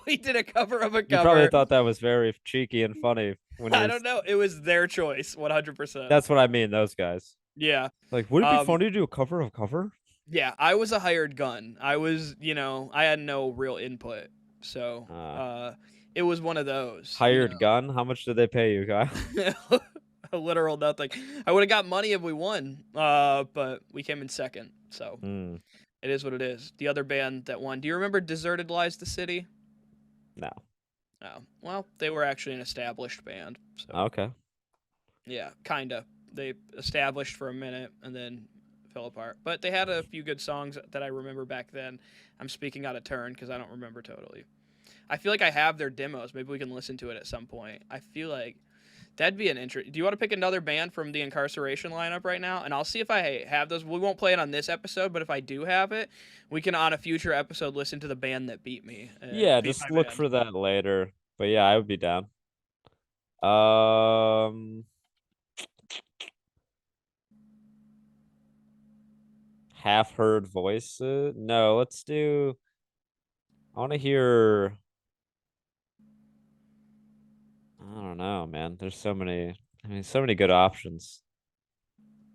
We did a cover of a cover. You probably thought that was very cheeky and funny. I don't know. It was their choice, 100%. That's what I mean. Those guys. Yeah. Like, would it be funny to do a cover of a cover? Yeah, I was a hired gun. I was, I had no real input. So it was one of those. Hired gun? How much did they pay you, Kyle? A literal nothing. I would have got money if we won, but we came in second. So it is what it is. The other band that won. Do you remember Deserted Lies the City? No. Oh, well, they were actually an established band. So. Okay. Yeah, kinda. They established for a minute and then fell apart. But they had a few good songs that I remember back then. I'm speaking out of turn because I don't remember totally. I feel like I have their demos. Maybe we can listen to it at some point. I feel like that'd be an interest. Do you want to pick another band from the Inkarceration lineup right now? And I'll see if I have those. We won't play it on this episode, but if I do have it, we can on a future episode listen to the band that beat me. Yeah, just look for that later. But yeah, I would be down. Half Heard Voices? No, let's do. I want to hear. I don't know, man. There's so many. I mean, so many good options.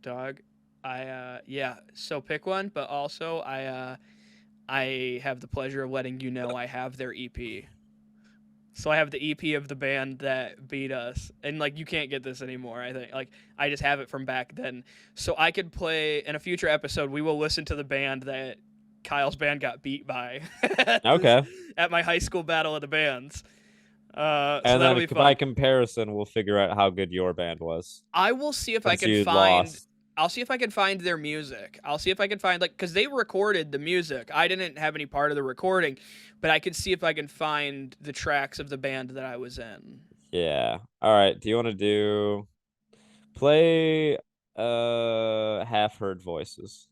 Dog, yeah. So pick one, but also I have the pleasure of letting you know I have their EP. So I have the EP of the band that beat us, and like you can't get this anymore. I think like I just have it from back then, so I could play in a future episode. We will listen to the band that Kyle's band got beat by. At my high school battle of the bands. And then by comparison, we'll figure out how good your band was. I will see if I can find. I'll see if I can find their music. I'll see if I can find because they recorded the music. I didn't have any part of the recording, but I could see if I can find the tracks of the band that I was in. Yeah. All right. Do you want to play Half Heard Voices?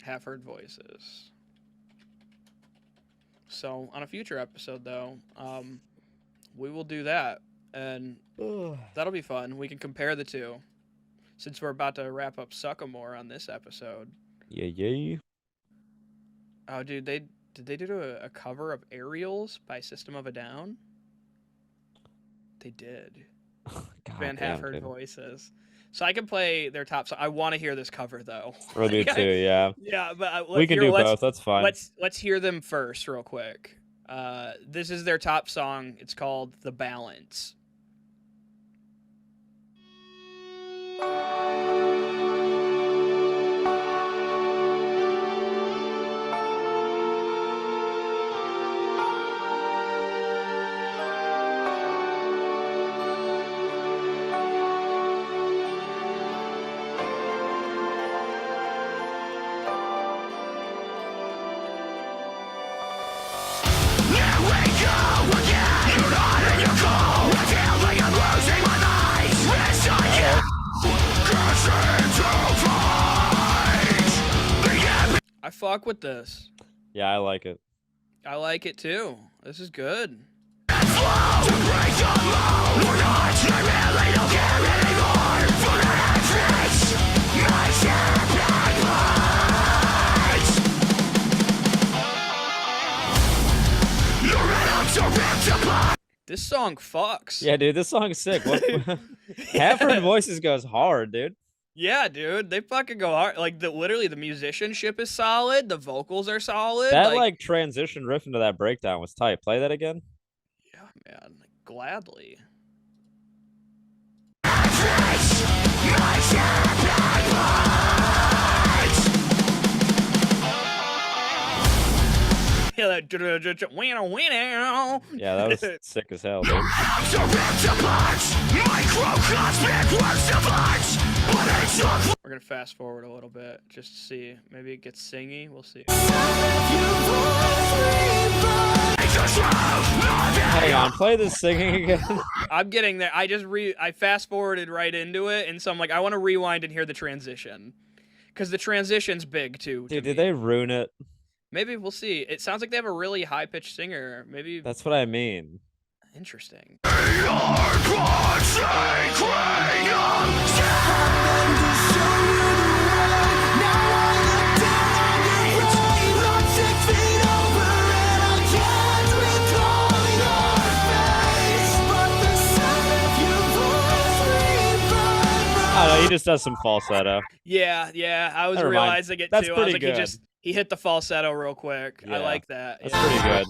Half Heard Voices. So on a future episode though, we will do that, and that'll be fun. We can compare the two. Since we're about to wrap up Suckamore on this episode. Yeah. Oh, dude, did they do a cover of Aerials by System of a Down? They did. Band Half Heard Voices. So I can play their top song. I want to hear this cover though. We'll do too, yeah. Yeah, but we can do both. That's fine. Let's hear them first, real quick. This is their top song. It's called "The Balance." I fuck with this. Yeah, I like it. I like it too. This is good. This song fucks. Yeah, dude, this song's sick. Half Heard Voices goes hard, dude. Yeah, dude, they fucking go hard. Like literally, the musicianship is solid. The vocals are solid. That like transition riff into that breakdown was tight. Play that again. Yeah, man, gladly. Yeah, that yeah, that was sick as hell, dude. We're gonna fast forward a little bit just to see. Maybe it gets singy. We'll see. Hang on, play this singing again. I'm getting there. I fast forwarded right into it, and so I'm like, I want to rewind and hear the transition, because the transition's big too. Dude, did they ruin it? Maybe we'll see. It sounds like they have a really high-pitched singer. Maybe that's what I mean. Interesting. I don't know, he just does some falsetto. Yeah. I was realizing it That's too. Pretty I was like, good. he hit the falsetto real quick. Yeah, I like that. That's pretty good.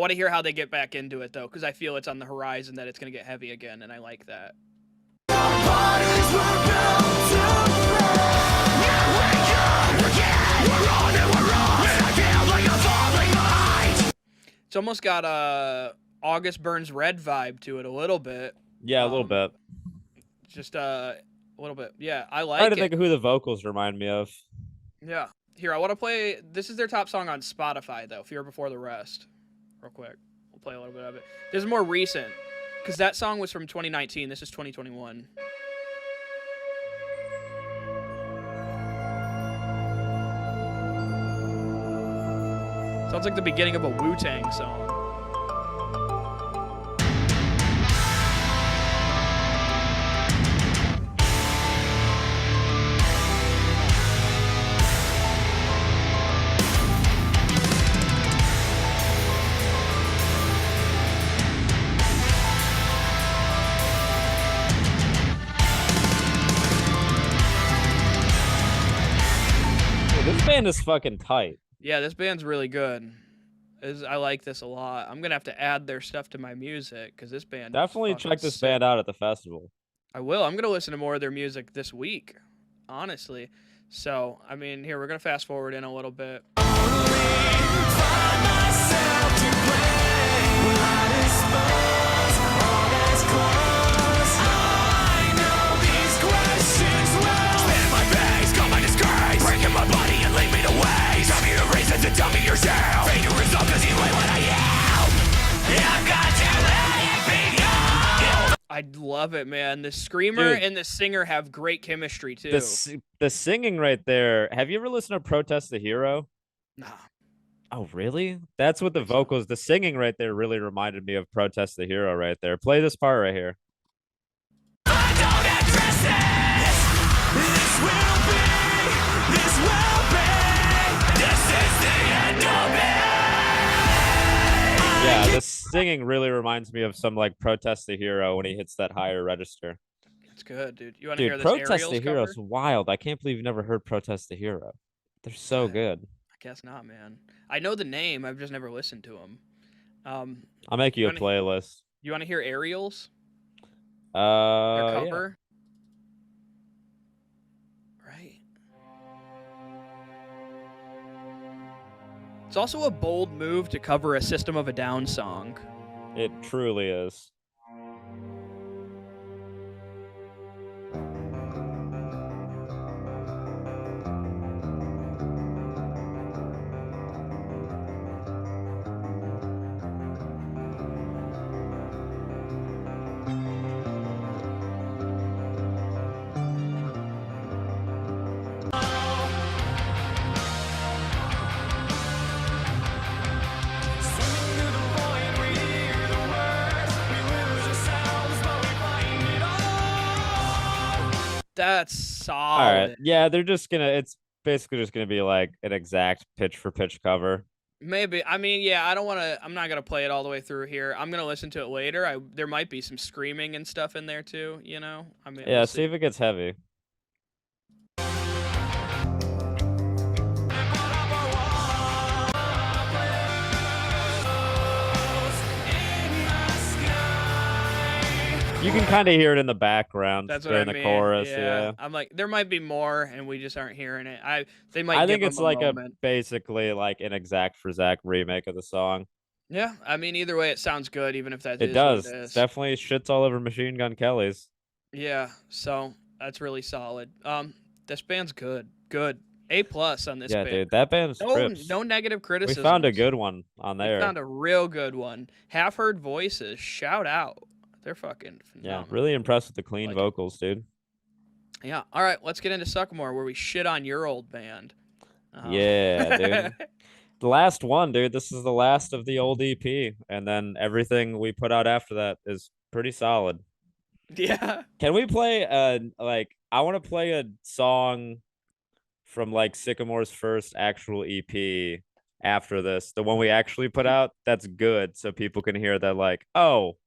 want to hear how they get back into it though, because I feel it's on the horizon that it's gonna get heavy again, and I like that. It's almost got a August Burns Red vibe to it a little bit. Yeah, a little bit. Just a little bit. Yeah, I like it. Trying to think of who the vocals remind me of. Yeah. Here, I want to play. This is their top song on Spotify, though. Fear Before the Rest. Real quick. We'll play a little bit of it. This is more recent, because that song was from 2019. This is 2021. Sounds like the beginning of a Wu-Tang song. This band is fucking tight. Yeah, this band's really good. I like this a lot. I'm gonna have to add their stuff to my music because this band. Definitely check this band out at the festival. I will. I'm gonna listen to more of their music this week, honestly. So, I mean, here we're gonna fast forward in a little bit. Tell me yourself. Figure result cause you ain't what I am. I've got to let it be known. I love it, man. The screamer and the singer have great chemistry too. The singing right there. Have you ever listened to Protest the Hero? Nah. Oh, really? That's what the vocals, the singing right there really reminded me of Protest the Hero right there. Play this part right here. I don't address this. This will be. This will be. This is the end of it. Yeah, the singing really reminds me of some like Protest the Hero when he hits that higher register. It's good, dude. You want to hear this Protest the Aerials Hero cover? is wild. I can't believe you've never heard Protest the Hero. They're so good. I guess not, man. I know the name. I've just never listened to them. I'll make you a playlist. You want to hear Aerials? Their cover? Yeah. Right. It's also a bold move to cover a System of a Down song. It truly is. That's solid. All right. Yeah, they're just gonna. It's basically just gonna be like an exact pitch for pitch cover. Maybe. I mean, yeah. I don't want to. I'm not gonna play it all the way through here. I'm gonna listen to it later. There might be some screaming and stuff in there too. You know. I mean. Yeah. See if it gets heavy. You can kind of hear it in the background. That's what during I the mean. chorus. Yeah. I'm like, there might be more, and we just aren't hearing it. I think it's like basically like an exact for Zach remake of the song. Yeah, I mean, either way, it sounds good, even if that it is does. What it is. It's definitely shits all over Machine Gun Kelly's. Yeah, so that's really solid. This band's good. A+ on this band. Yeah, dude, that band's no negative criticism. We found a good one on there. We found a real good one. Half Heard Voices, shout out. They're fucking phenomenal. Yeah, really impressed with the clean vocals, dude. Yeah. All right, let's get into Suckmore, where we shit on your old band. Yeah, dude. The last one, dude. This is the last of the old EP, and then everything we put out after that is pretty solid. Yeah. Can we play I want to play a song from like Sycamore's first actual EP after this, the one we actually put out. That's good, so people can hear that. Like, oh,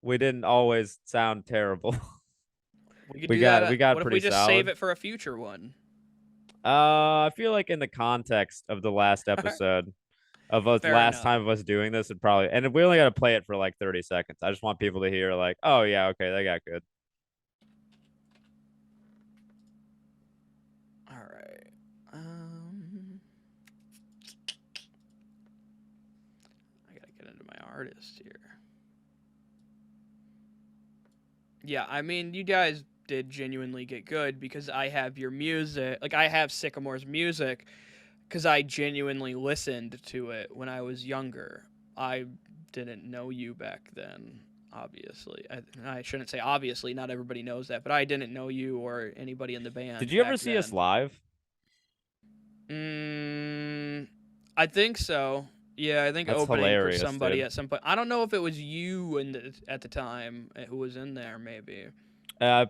we didn't always sound terrible. We got pretty solid. What if we just save it for a future one? I feel like in the context of the last episode. of us Fair last enough. time of us doing this, and probably, and we only got to play it for like 30 seconds. I just want people to hear like, oh yeah, okay, they got good. All right. I gotta get into my artist here. Yeah, I mean, you guys did genuinely get good because I have your music. Like, I have Sycamore's music because I genuinely listened to it when I was younger. I didn't know you back then, obviously. I shouldn't say obviously, not everybody knows that, but I didn't know you or anybody in the band. Did you ever back see then. us live? I think so. Yeah, I think That's opening hilarious, for somebody dude. at some point. I don't know if it was you at the time who was in there, maybe. I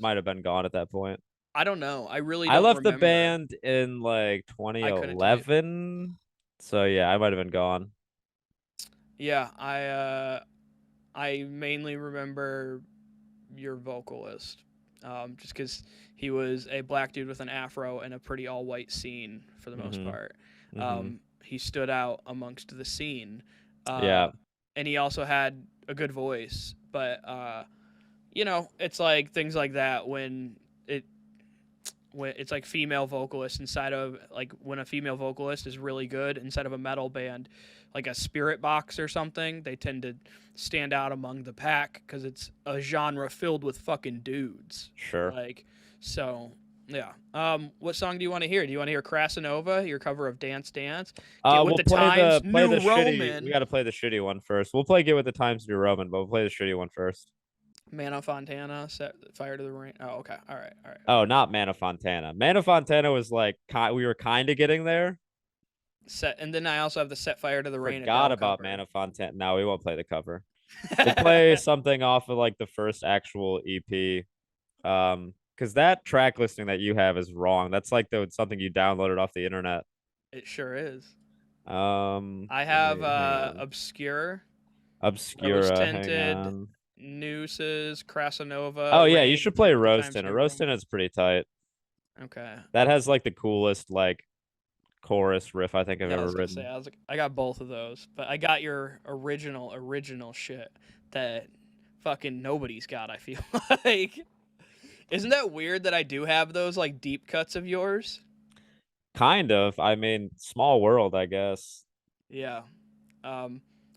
might have been gone at that point. I don't know. I really I don't left remember. the band in like I couldn't tell you. 2011. So yeah, I might have been gone. Yeah, I mainly remember your vocalist, just because he was a black dude with an afro and a pretty all-white scene for the most part. He stood out amongst the scene. Yeah. And he also had a good voice, but you know, it's like things like that when it's like female vocalists inside of, like, when a female vocalist is really good inside of a metal band, like a Spirit Box or something, they tend to stand out among the pack because it's a genre filled with fucking dudes. Sure. Like, so yeah. What song do you want to hear? Do you want to hear Crassanova, your cover of Dance Dance? Get with We'll the play Times, the New shitty. Roman. We got to play the shitty one first. We'll play Get with the Times, New Roman, but we'll play the shitty one first. Mana Fontana, Set Fire to the Rain. Oh, okay. All right. Oh, not Mana Fontana. Mana Fontana was like we were kind of getting there. And then I also have the Set Fire to the Rain. Forgot about Mana Fontana. No, we won't play the cover. We'll play something off of like the first actual EP. Because that track listing that you have is wrong. That's like something you downloaded off the internet. It sure is. I have Obscura, Tinted, Nooses, Crassanova. Oh yeah, you should play Roastin'. Roastin' is pretty tight. Okay. That has like the coolest like chorus riff I think I've ever written. I got both of those, but I got your original shit that fucking nobody's got, I feel like. Isn't that weird that I do have those like deep cuts of yours? Kind of. I mean, small world, I guess. Yeah. I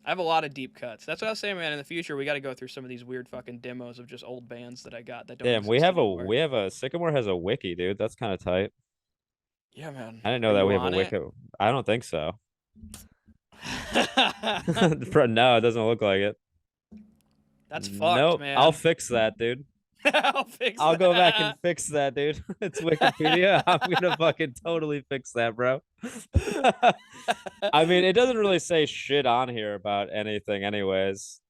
have a lot of deep cuts. That's what I was saying, man. In the future, we got to go through some of these weird fucking demos of just old bands that I got that don't. Damn, we have a Sycamore has a wiki, dude. That's kind of tight. Yeah, man. I didn't know that we have a wiki. I don't think so. No, it doesn't look like it. That's fucked, nope. man. I'll fix that, dude. I'll go back and fix that, dude. It's Wikipedia. I'm gonna fucking totally fix that, bro. I mean, it doesn't really say shit on here about anything anyways.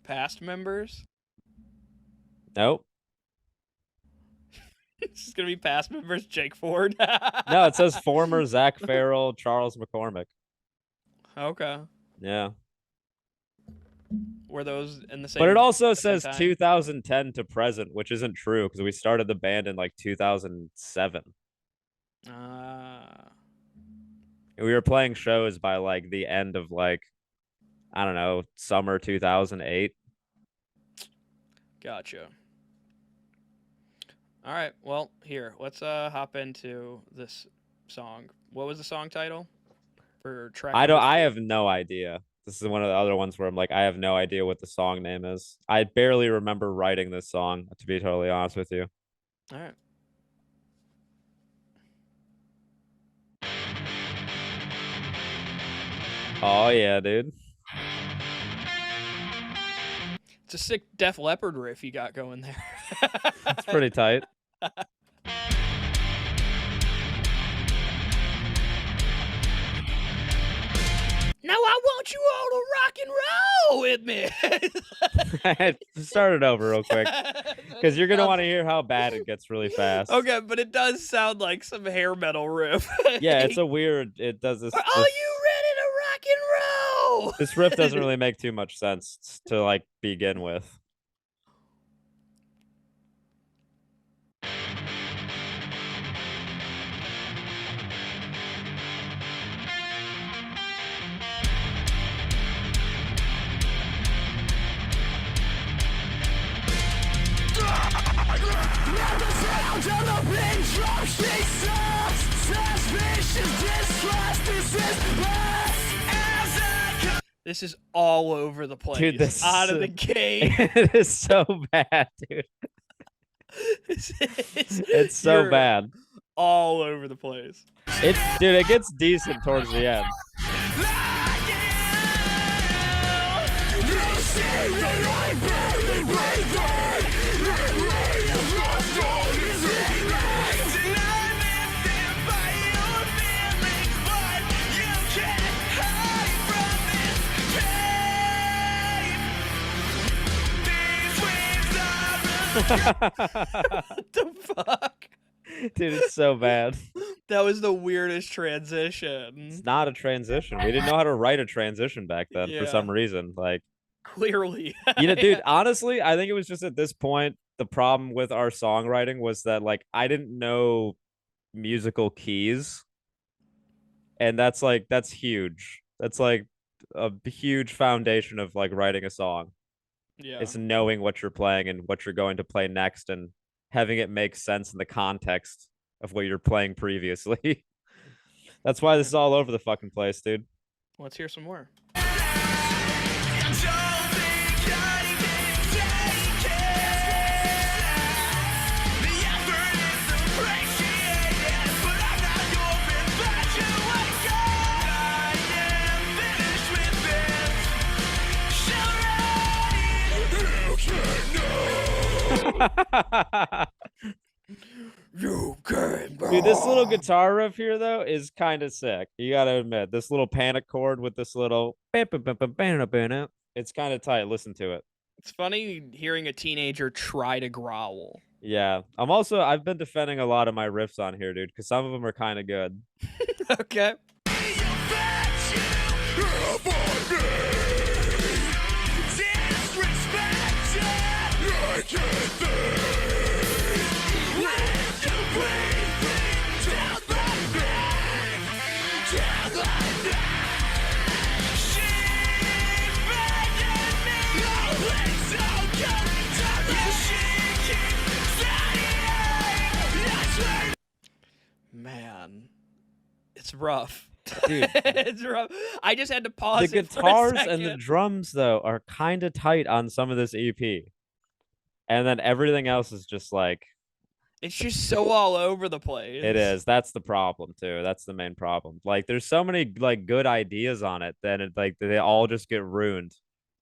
Past members? Nope. It's just gonna be past members, Jake Ford. No, it says former Zach Farrell, Charles McCormick. Okay. Yeah. Were those in the same? But it also says 2010 to present, which isn't true because we started the band in like 2007. We were playing shows by like the end of like, I don't know, summer 2008. Gotcha. All right. Well, here, let's hop into this song. What was the song title for track? I have no idea. This is one of the other ones where I'm like, I have no idea what the song name is. I barely remember writing this song, to be totally honest with you. All right. Oh, yeah, dude. It's a sick Def Leppard riff you got going there. It's pretty tight. Now I want you all to rock and roll with me. Start it over real quick, because you're gonna want to hear how bad it gets really fast. Okay, but it does sound like some hair metal riff. Yeah, it's a weird. It does this. Are you ready to rock and roll? This riff doesn't really make too much sense to like begin with. This is all over the place. Dude, this out of the gate. It is so bad, dude. It's so bad. All over the place. Dude, it gets decent towards the end. What the fuck? Dude, it's so bad. That was the weirdest transition. It's not a transition. We didn't know how to write a transition back then for some reason. Like, clearly. Dude, honestly, I think it was just at this point, the problem with our songwriting was that, like, I didn't know musical keys. And that's huge. That's like a huge foundation of like writing a song. Yeah. It's knowing what you're playing and what you're going to play next and having it make sense in the context of what you're playing previously. That's why this is all over the fucking place, dude. Let's hear some more. You can go. Dude, this little guitar riff here though is kind of sick. You gotta admit, this little panic chord with this little it's kind of tight. Listen to it. It's funny hearing a teenager try to growl. Yeah, I've been defending a lot of my riffs on here, dude, because some of them are kind of good. Okay. Man, it's rough. Dude, it's rough. I just had to pause. The guitars and the drums though are kind of tight on some of this EP. And then everything else is just like, it's just so all over the place. It is. That's the problem too. That's the main problem. Like, there's so many like good ideas on it, then it like they all just get ruined.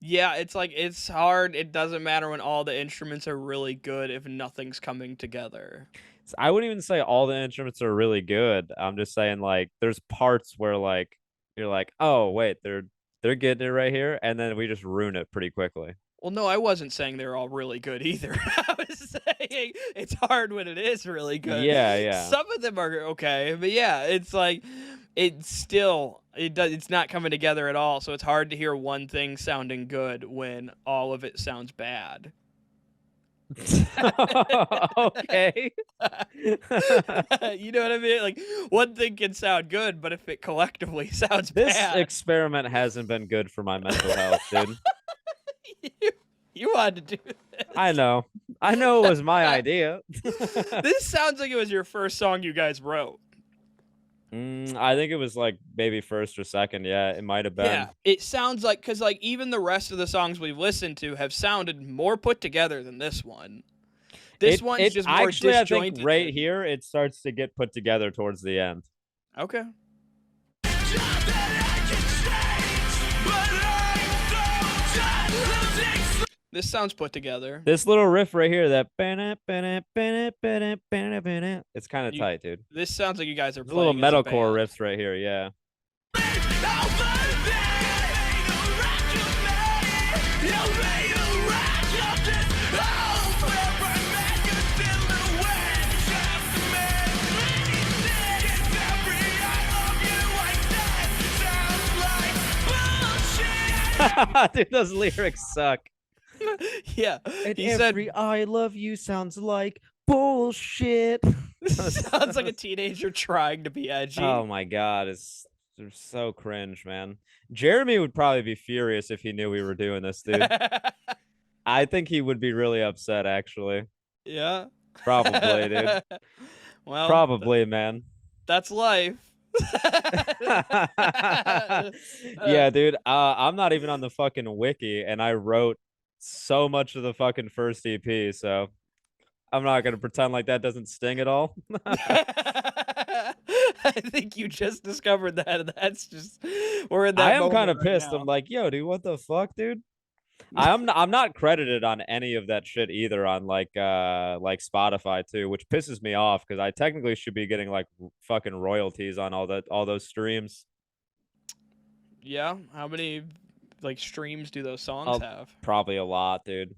Yeah, it's like it's hard. It doesn't matter when all the instruments are really good if nothing's coming together. I wouldn't even say all the instruments are really good. I'm just saying like there's parts where like you're like, oh wait, they're getting it right here, and then we just ruin it pretty quickly. Well, no, I wasn't saying they're all really good either. I was saying it's hard when it is really good. Yeah. Some of them are okay, but yeah, it's like it's not coming together at all. So it's hard to hear one thing sounding good when all of it sounds bad. Okay. You know what I mean? Like, one thing can sound good, but if it collectively sounds This bad. experiment hasn't been good for my mental health, dude. You wanted to do this. I know it was my idea. This sounds like it was your first song you guys wrote. I think it was like maybe first or second. Yeah, it might have been. Yeah, it sounds like, because like even the rest of the songs we've listened to have sounded more put together than this one. This one's just more disjointed. I think right here it starts to get put together towards the end. Okay. This sounds put together. This little riff right here, that it's kind of tight, dude. This sounds like you guys are playing little metalcore riffs right here, yeah. Dude, those lyrics suck. Yeah, and he every said, "I love you" sounds like bullshit. Sounds like a teenager trying to be edgy. Oh my god, they're so cringe, man. Jeremy would probably be furious if he knew we were doing this, dude. I think he would be really upset, actually. Yeah, probably, dude. Well, probably, man. That's life. Yeah, dude. I'm not even on the fucking wiki, and I wrote so much of the fucking first EP, so I'm not gonna pretend like that doesn't sting at all. I think you just discovered that. That's just we're in I that am kind moment of right pissed. now. I'm like, yo, dude, what the fuck, dude? I'm not credited on any of that shit either on like Spotify too, which pisses me off because I technically should be getting like fucking royalties on all those streams. Yeah, how many like streams do those songs have? Probably a lot, dude.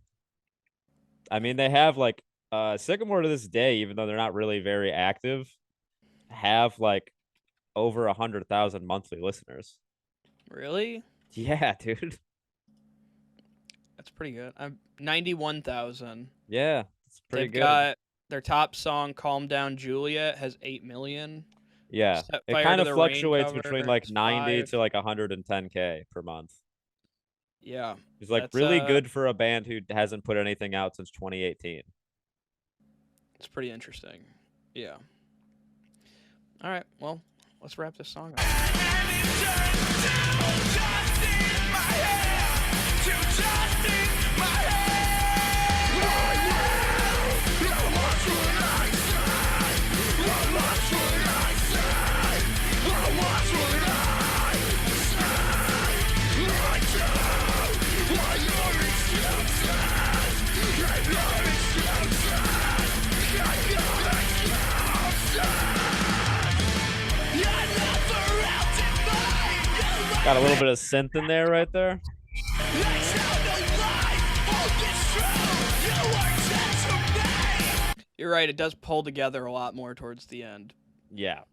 I mean, they have like Sycamore to this day, even though they're not really very active, have like over 100,000 monthly listeners. Really? Yeah, dude. That's pretty good. I'm 91,000. Yeah, it's pretty They've good. got their top song, "Calm Down Juliet," has 8 million. Yeah, Set it Fire kind to of the Rain fluctuates cover between like has 90 5. to like 110K per month. Yeah, It's like that's really good for a band who hasn't put anything out since 2018. It's pretty interesting. Yeah. All right, well, let's wrap this song up. Got a little bit of synth in there right there. You're right, it does pull together a lot more towards the end. Yeah.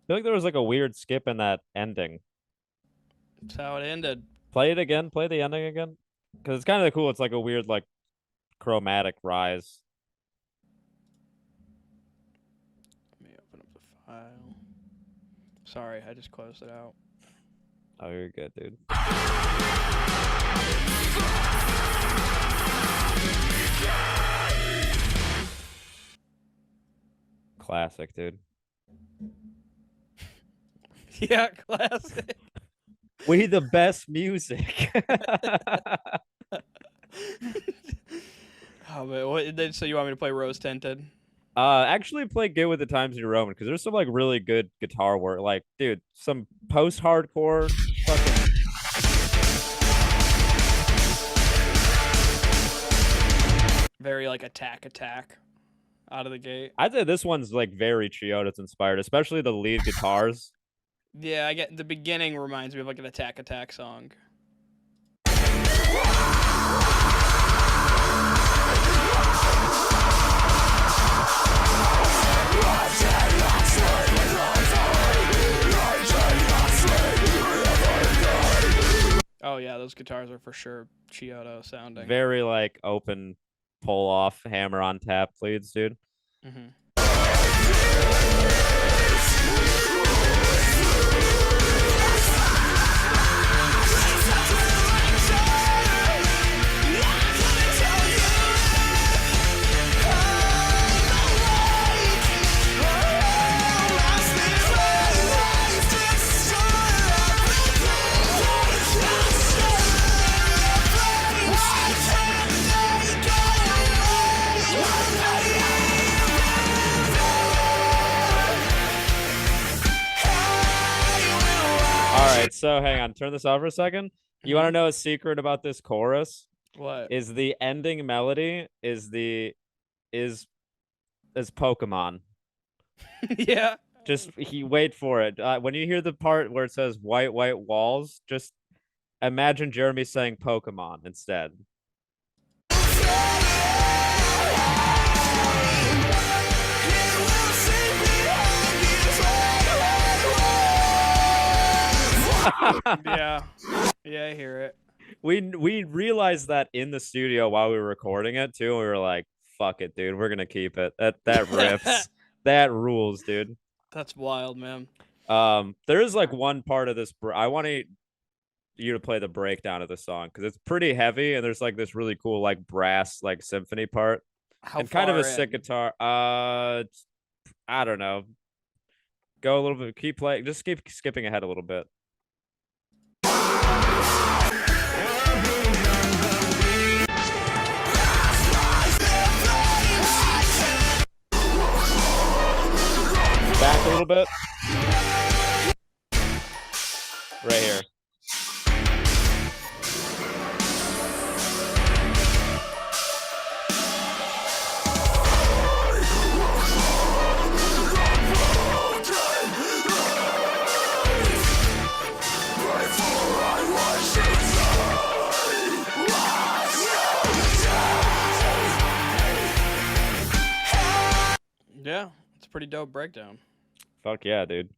I feel like there was like a weird skip in that ending. That's how it ended. Play it again. Play the ending again. Because it's kind of cool. It's like a weird, like, chromatic rise. Let me open up the file. Sorry, I just closed it out. Oh, you're good, dude. Classic, dude. Yeah, classic. We the best music. Oh man, what? So you want me to play Rose Tinted? Actually play Get With the Times New Roman because there's some like really good guitar work. Like, dude, some post-hardcore fucking. Very like attack out of the gate. I'd say this one's like very Chiodas inspired, especially the lead guitars. Yeah, I get the beginning reminds me of like an attack song. Oh yeah, those guitars are for sure Chiodo sounding. Very like open pull off hammer on tap leads, dude. Mm-hmm. Alright, so hang on, turn this off for a second. You want to know a secret about this chorus? What? Is the ending melody is Pokemon. Yeah. Just wait for it. When you hear the part where it says white walls, just imagine Jeremy saying Pokemon instead. Yeah, I hear it. We realized that in the studio while we were recording it too. We were like, "Fuck it, dude, we're gonna keep it." That riffs. That rules, dude. That's wild, man. There is like one part of this. I want you to play the breakdown of the song because it's pretty heavy, and there's like this really cool like brass like symphony part, How and kind of far a sick in? guitar. I don't know. Go a little bit. Keep playing. Just keep skipping ahead a little bit. Back a little bit. Right here. Yeah, it's a pretty dope breakdown. Fuck yeah, dude.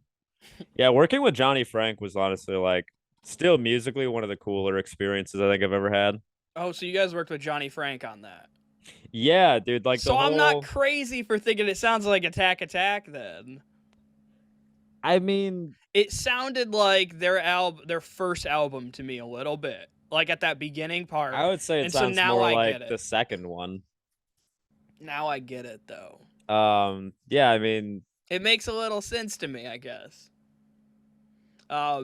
Yeah, working with Johnny Frank was honestly like still musically one of the cooler experiences I think I've ever had. Oh, so you guys worked with Johnny Frank on that? Yeah, dude. Like so the whole. I'm not crazy for thinking it sounds like Attack then. I mean, it sounded like their first album to me a little bit, like at that beginning part. I would say it sounds more like the second one. Now I get it though. Yeah, I mean, it makes a little sense to me, I guess. I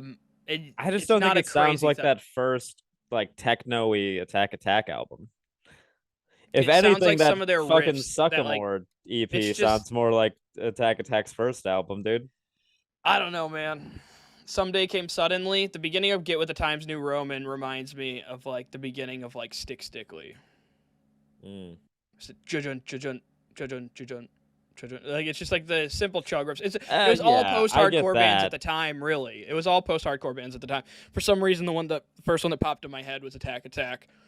just don't think it sounds like that first like techno-y Attack album. If anything, like that some of their fucking riffs, Suckamore EP sounds more like Attack's first album, dude. I don't know, man. Someday Came Suddenly. The beginning of Get With the Times New Roman reminds me of like the beginning of like Stickly. Like it's just like the simple chug riffs. It was all post-hardcore bands at the time, really. It was all post-hardcore bands at the time. For some reason, the first one that popped in my head was Attack.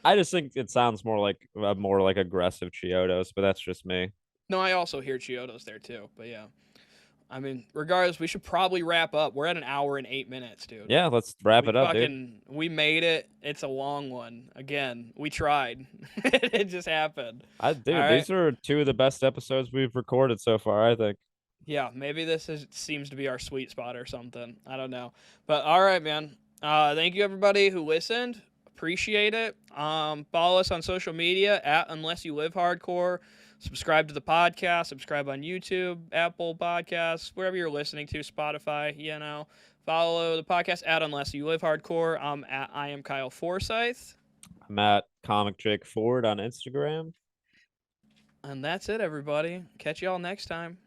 I just think it sounds more like aggressive Chiodos, but that's just me. No, I also hear Chiodos there too. But yeah, I mean, regardless, we should probably wrap up. We're at an hour and 8 minutes, dude. Yeah, let's wrap it up, dude. We made it. It's a long one. Again, we tried. It just happened. These are two of the best episodes we've recorded so far, I think. Yeah, maybe this seems to be our sweet spot or something. I don't know. But all right, man. Thank you, everybody who listened. Appreciate it. Follow us on social media at Unless You Live Hardcore. Subscribe to the podcast. Subscribe on YouTube, Apple Podcasts, wherever you're listening to, Spotify, you know. Follow the podcast at Unless You Live Hardcore. I am Kyle Forsyth. I'm at Comic Jake Ford on Instagram. And that's it, everybody. Catch y'all next time.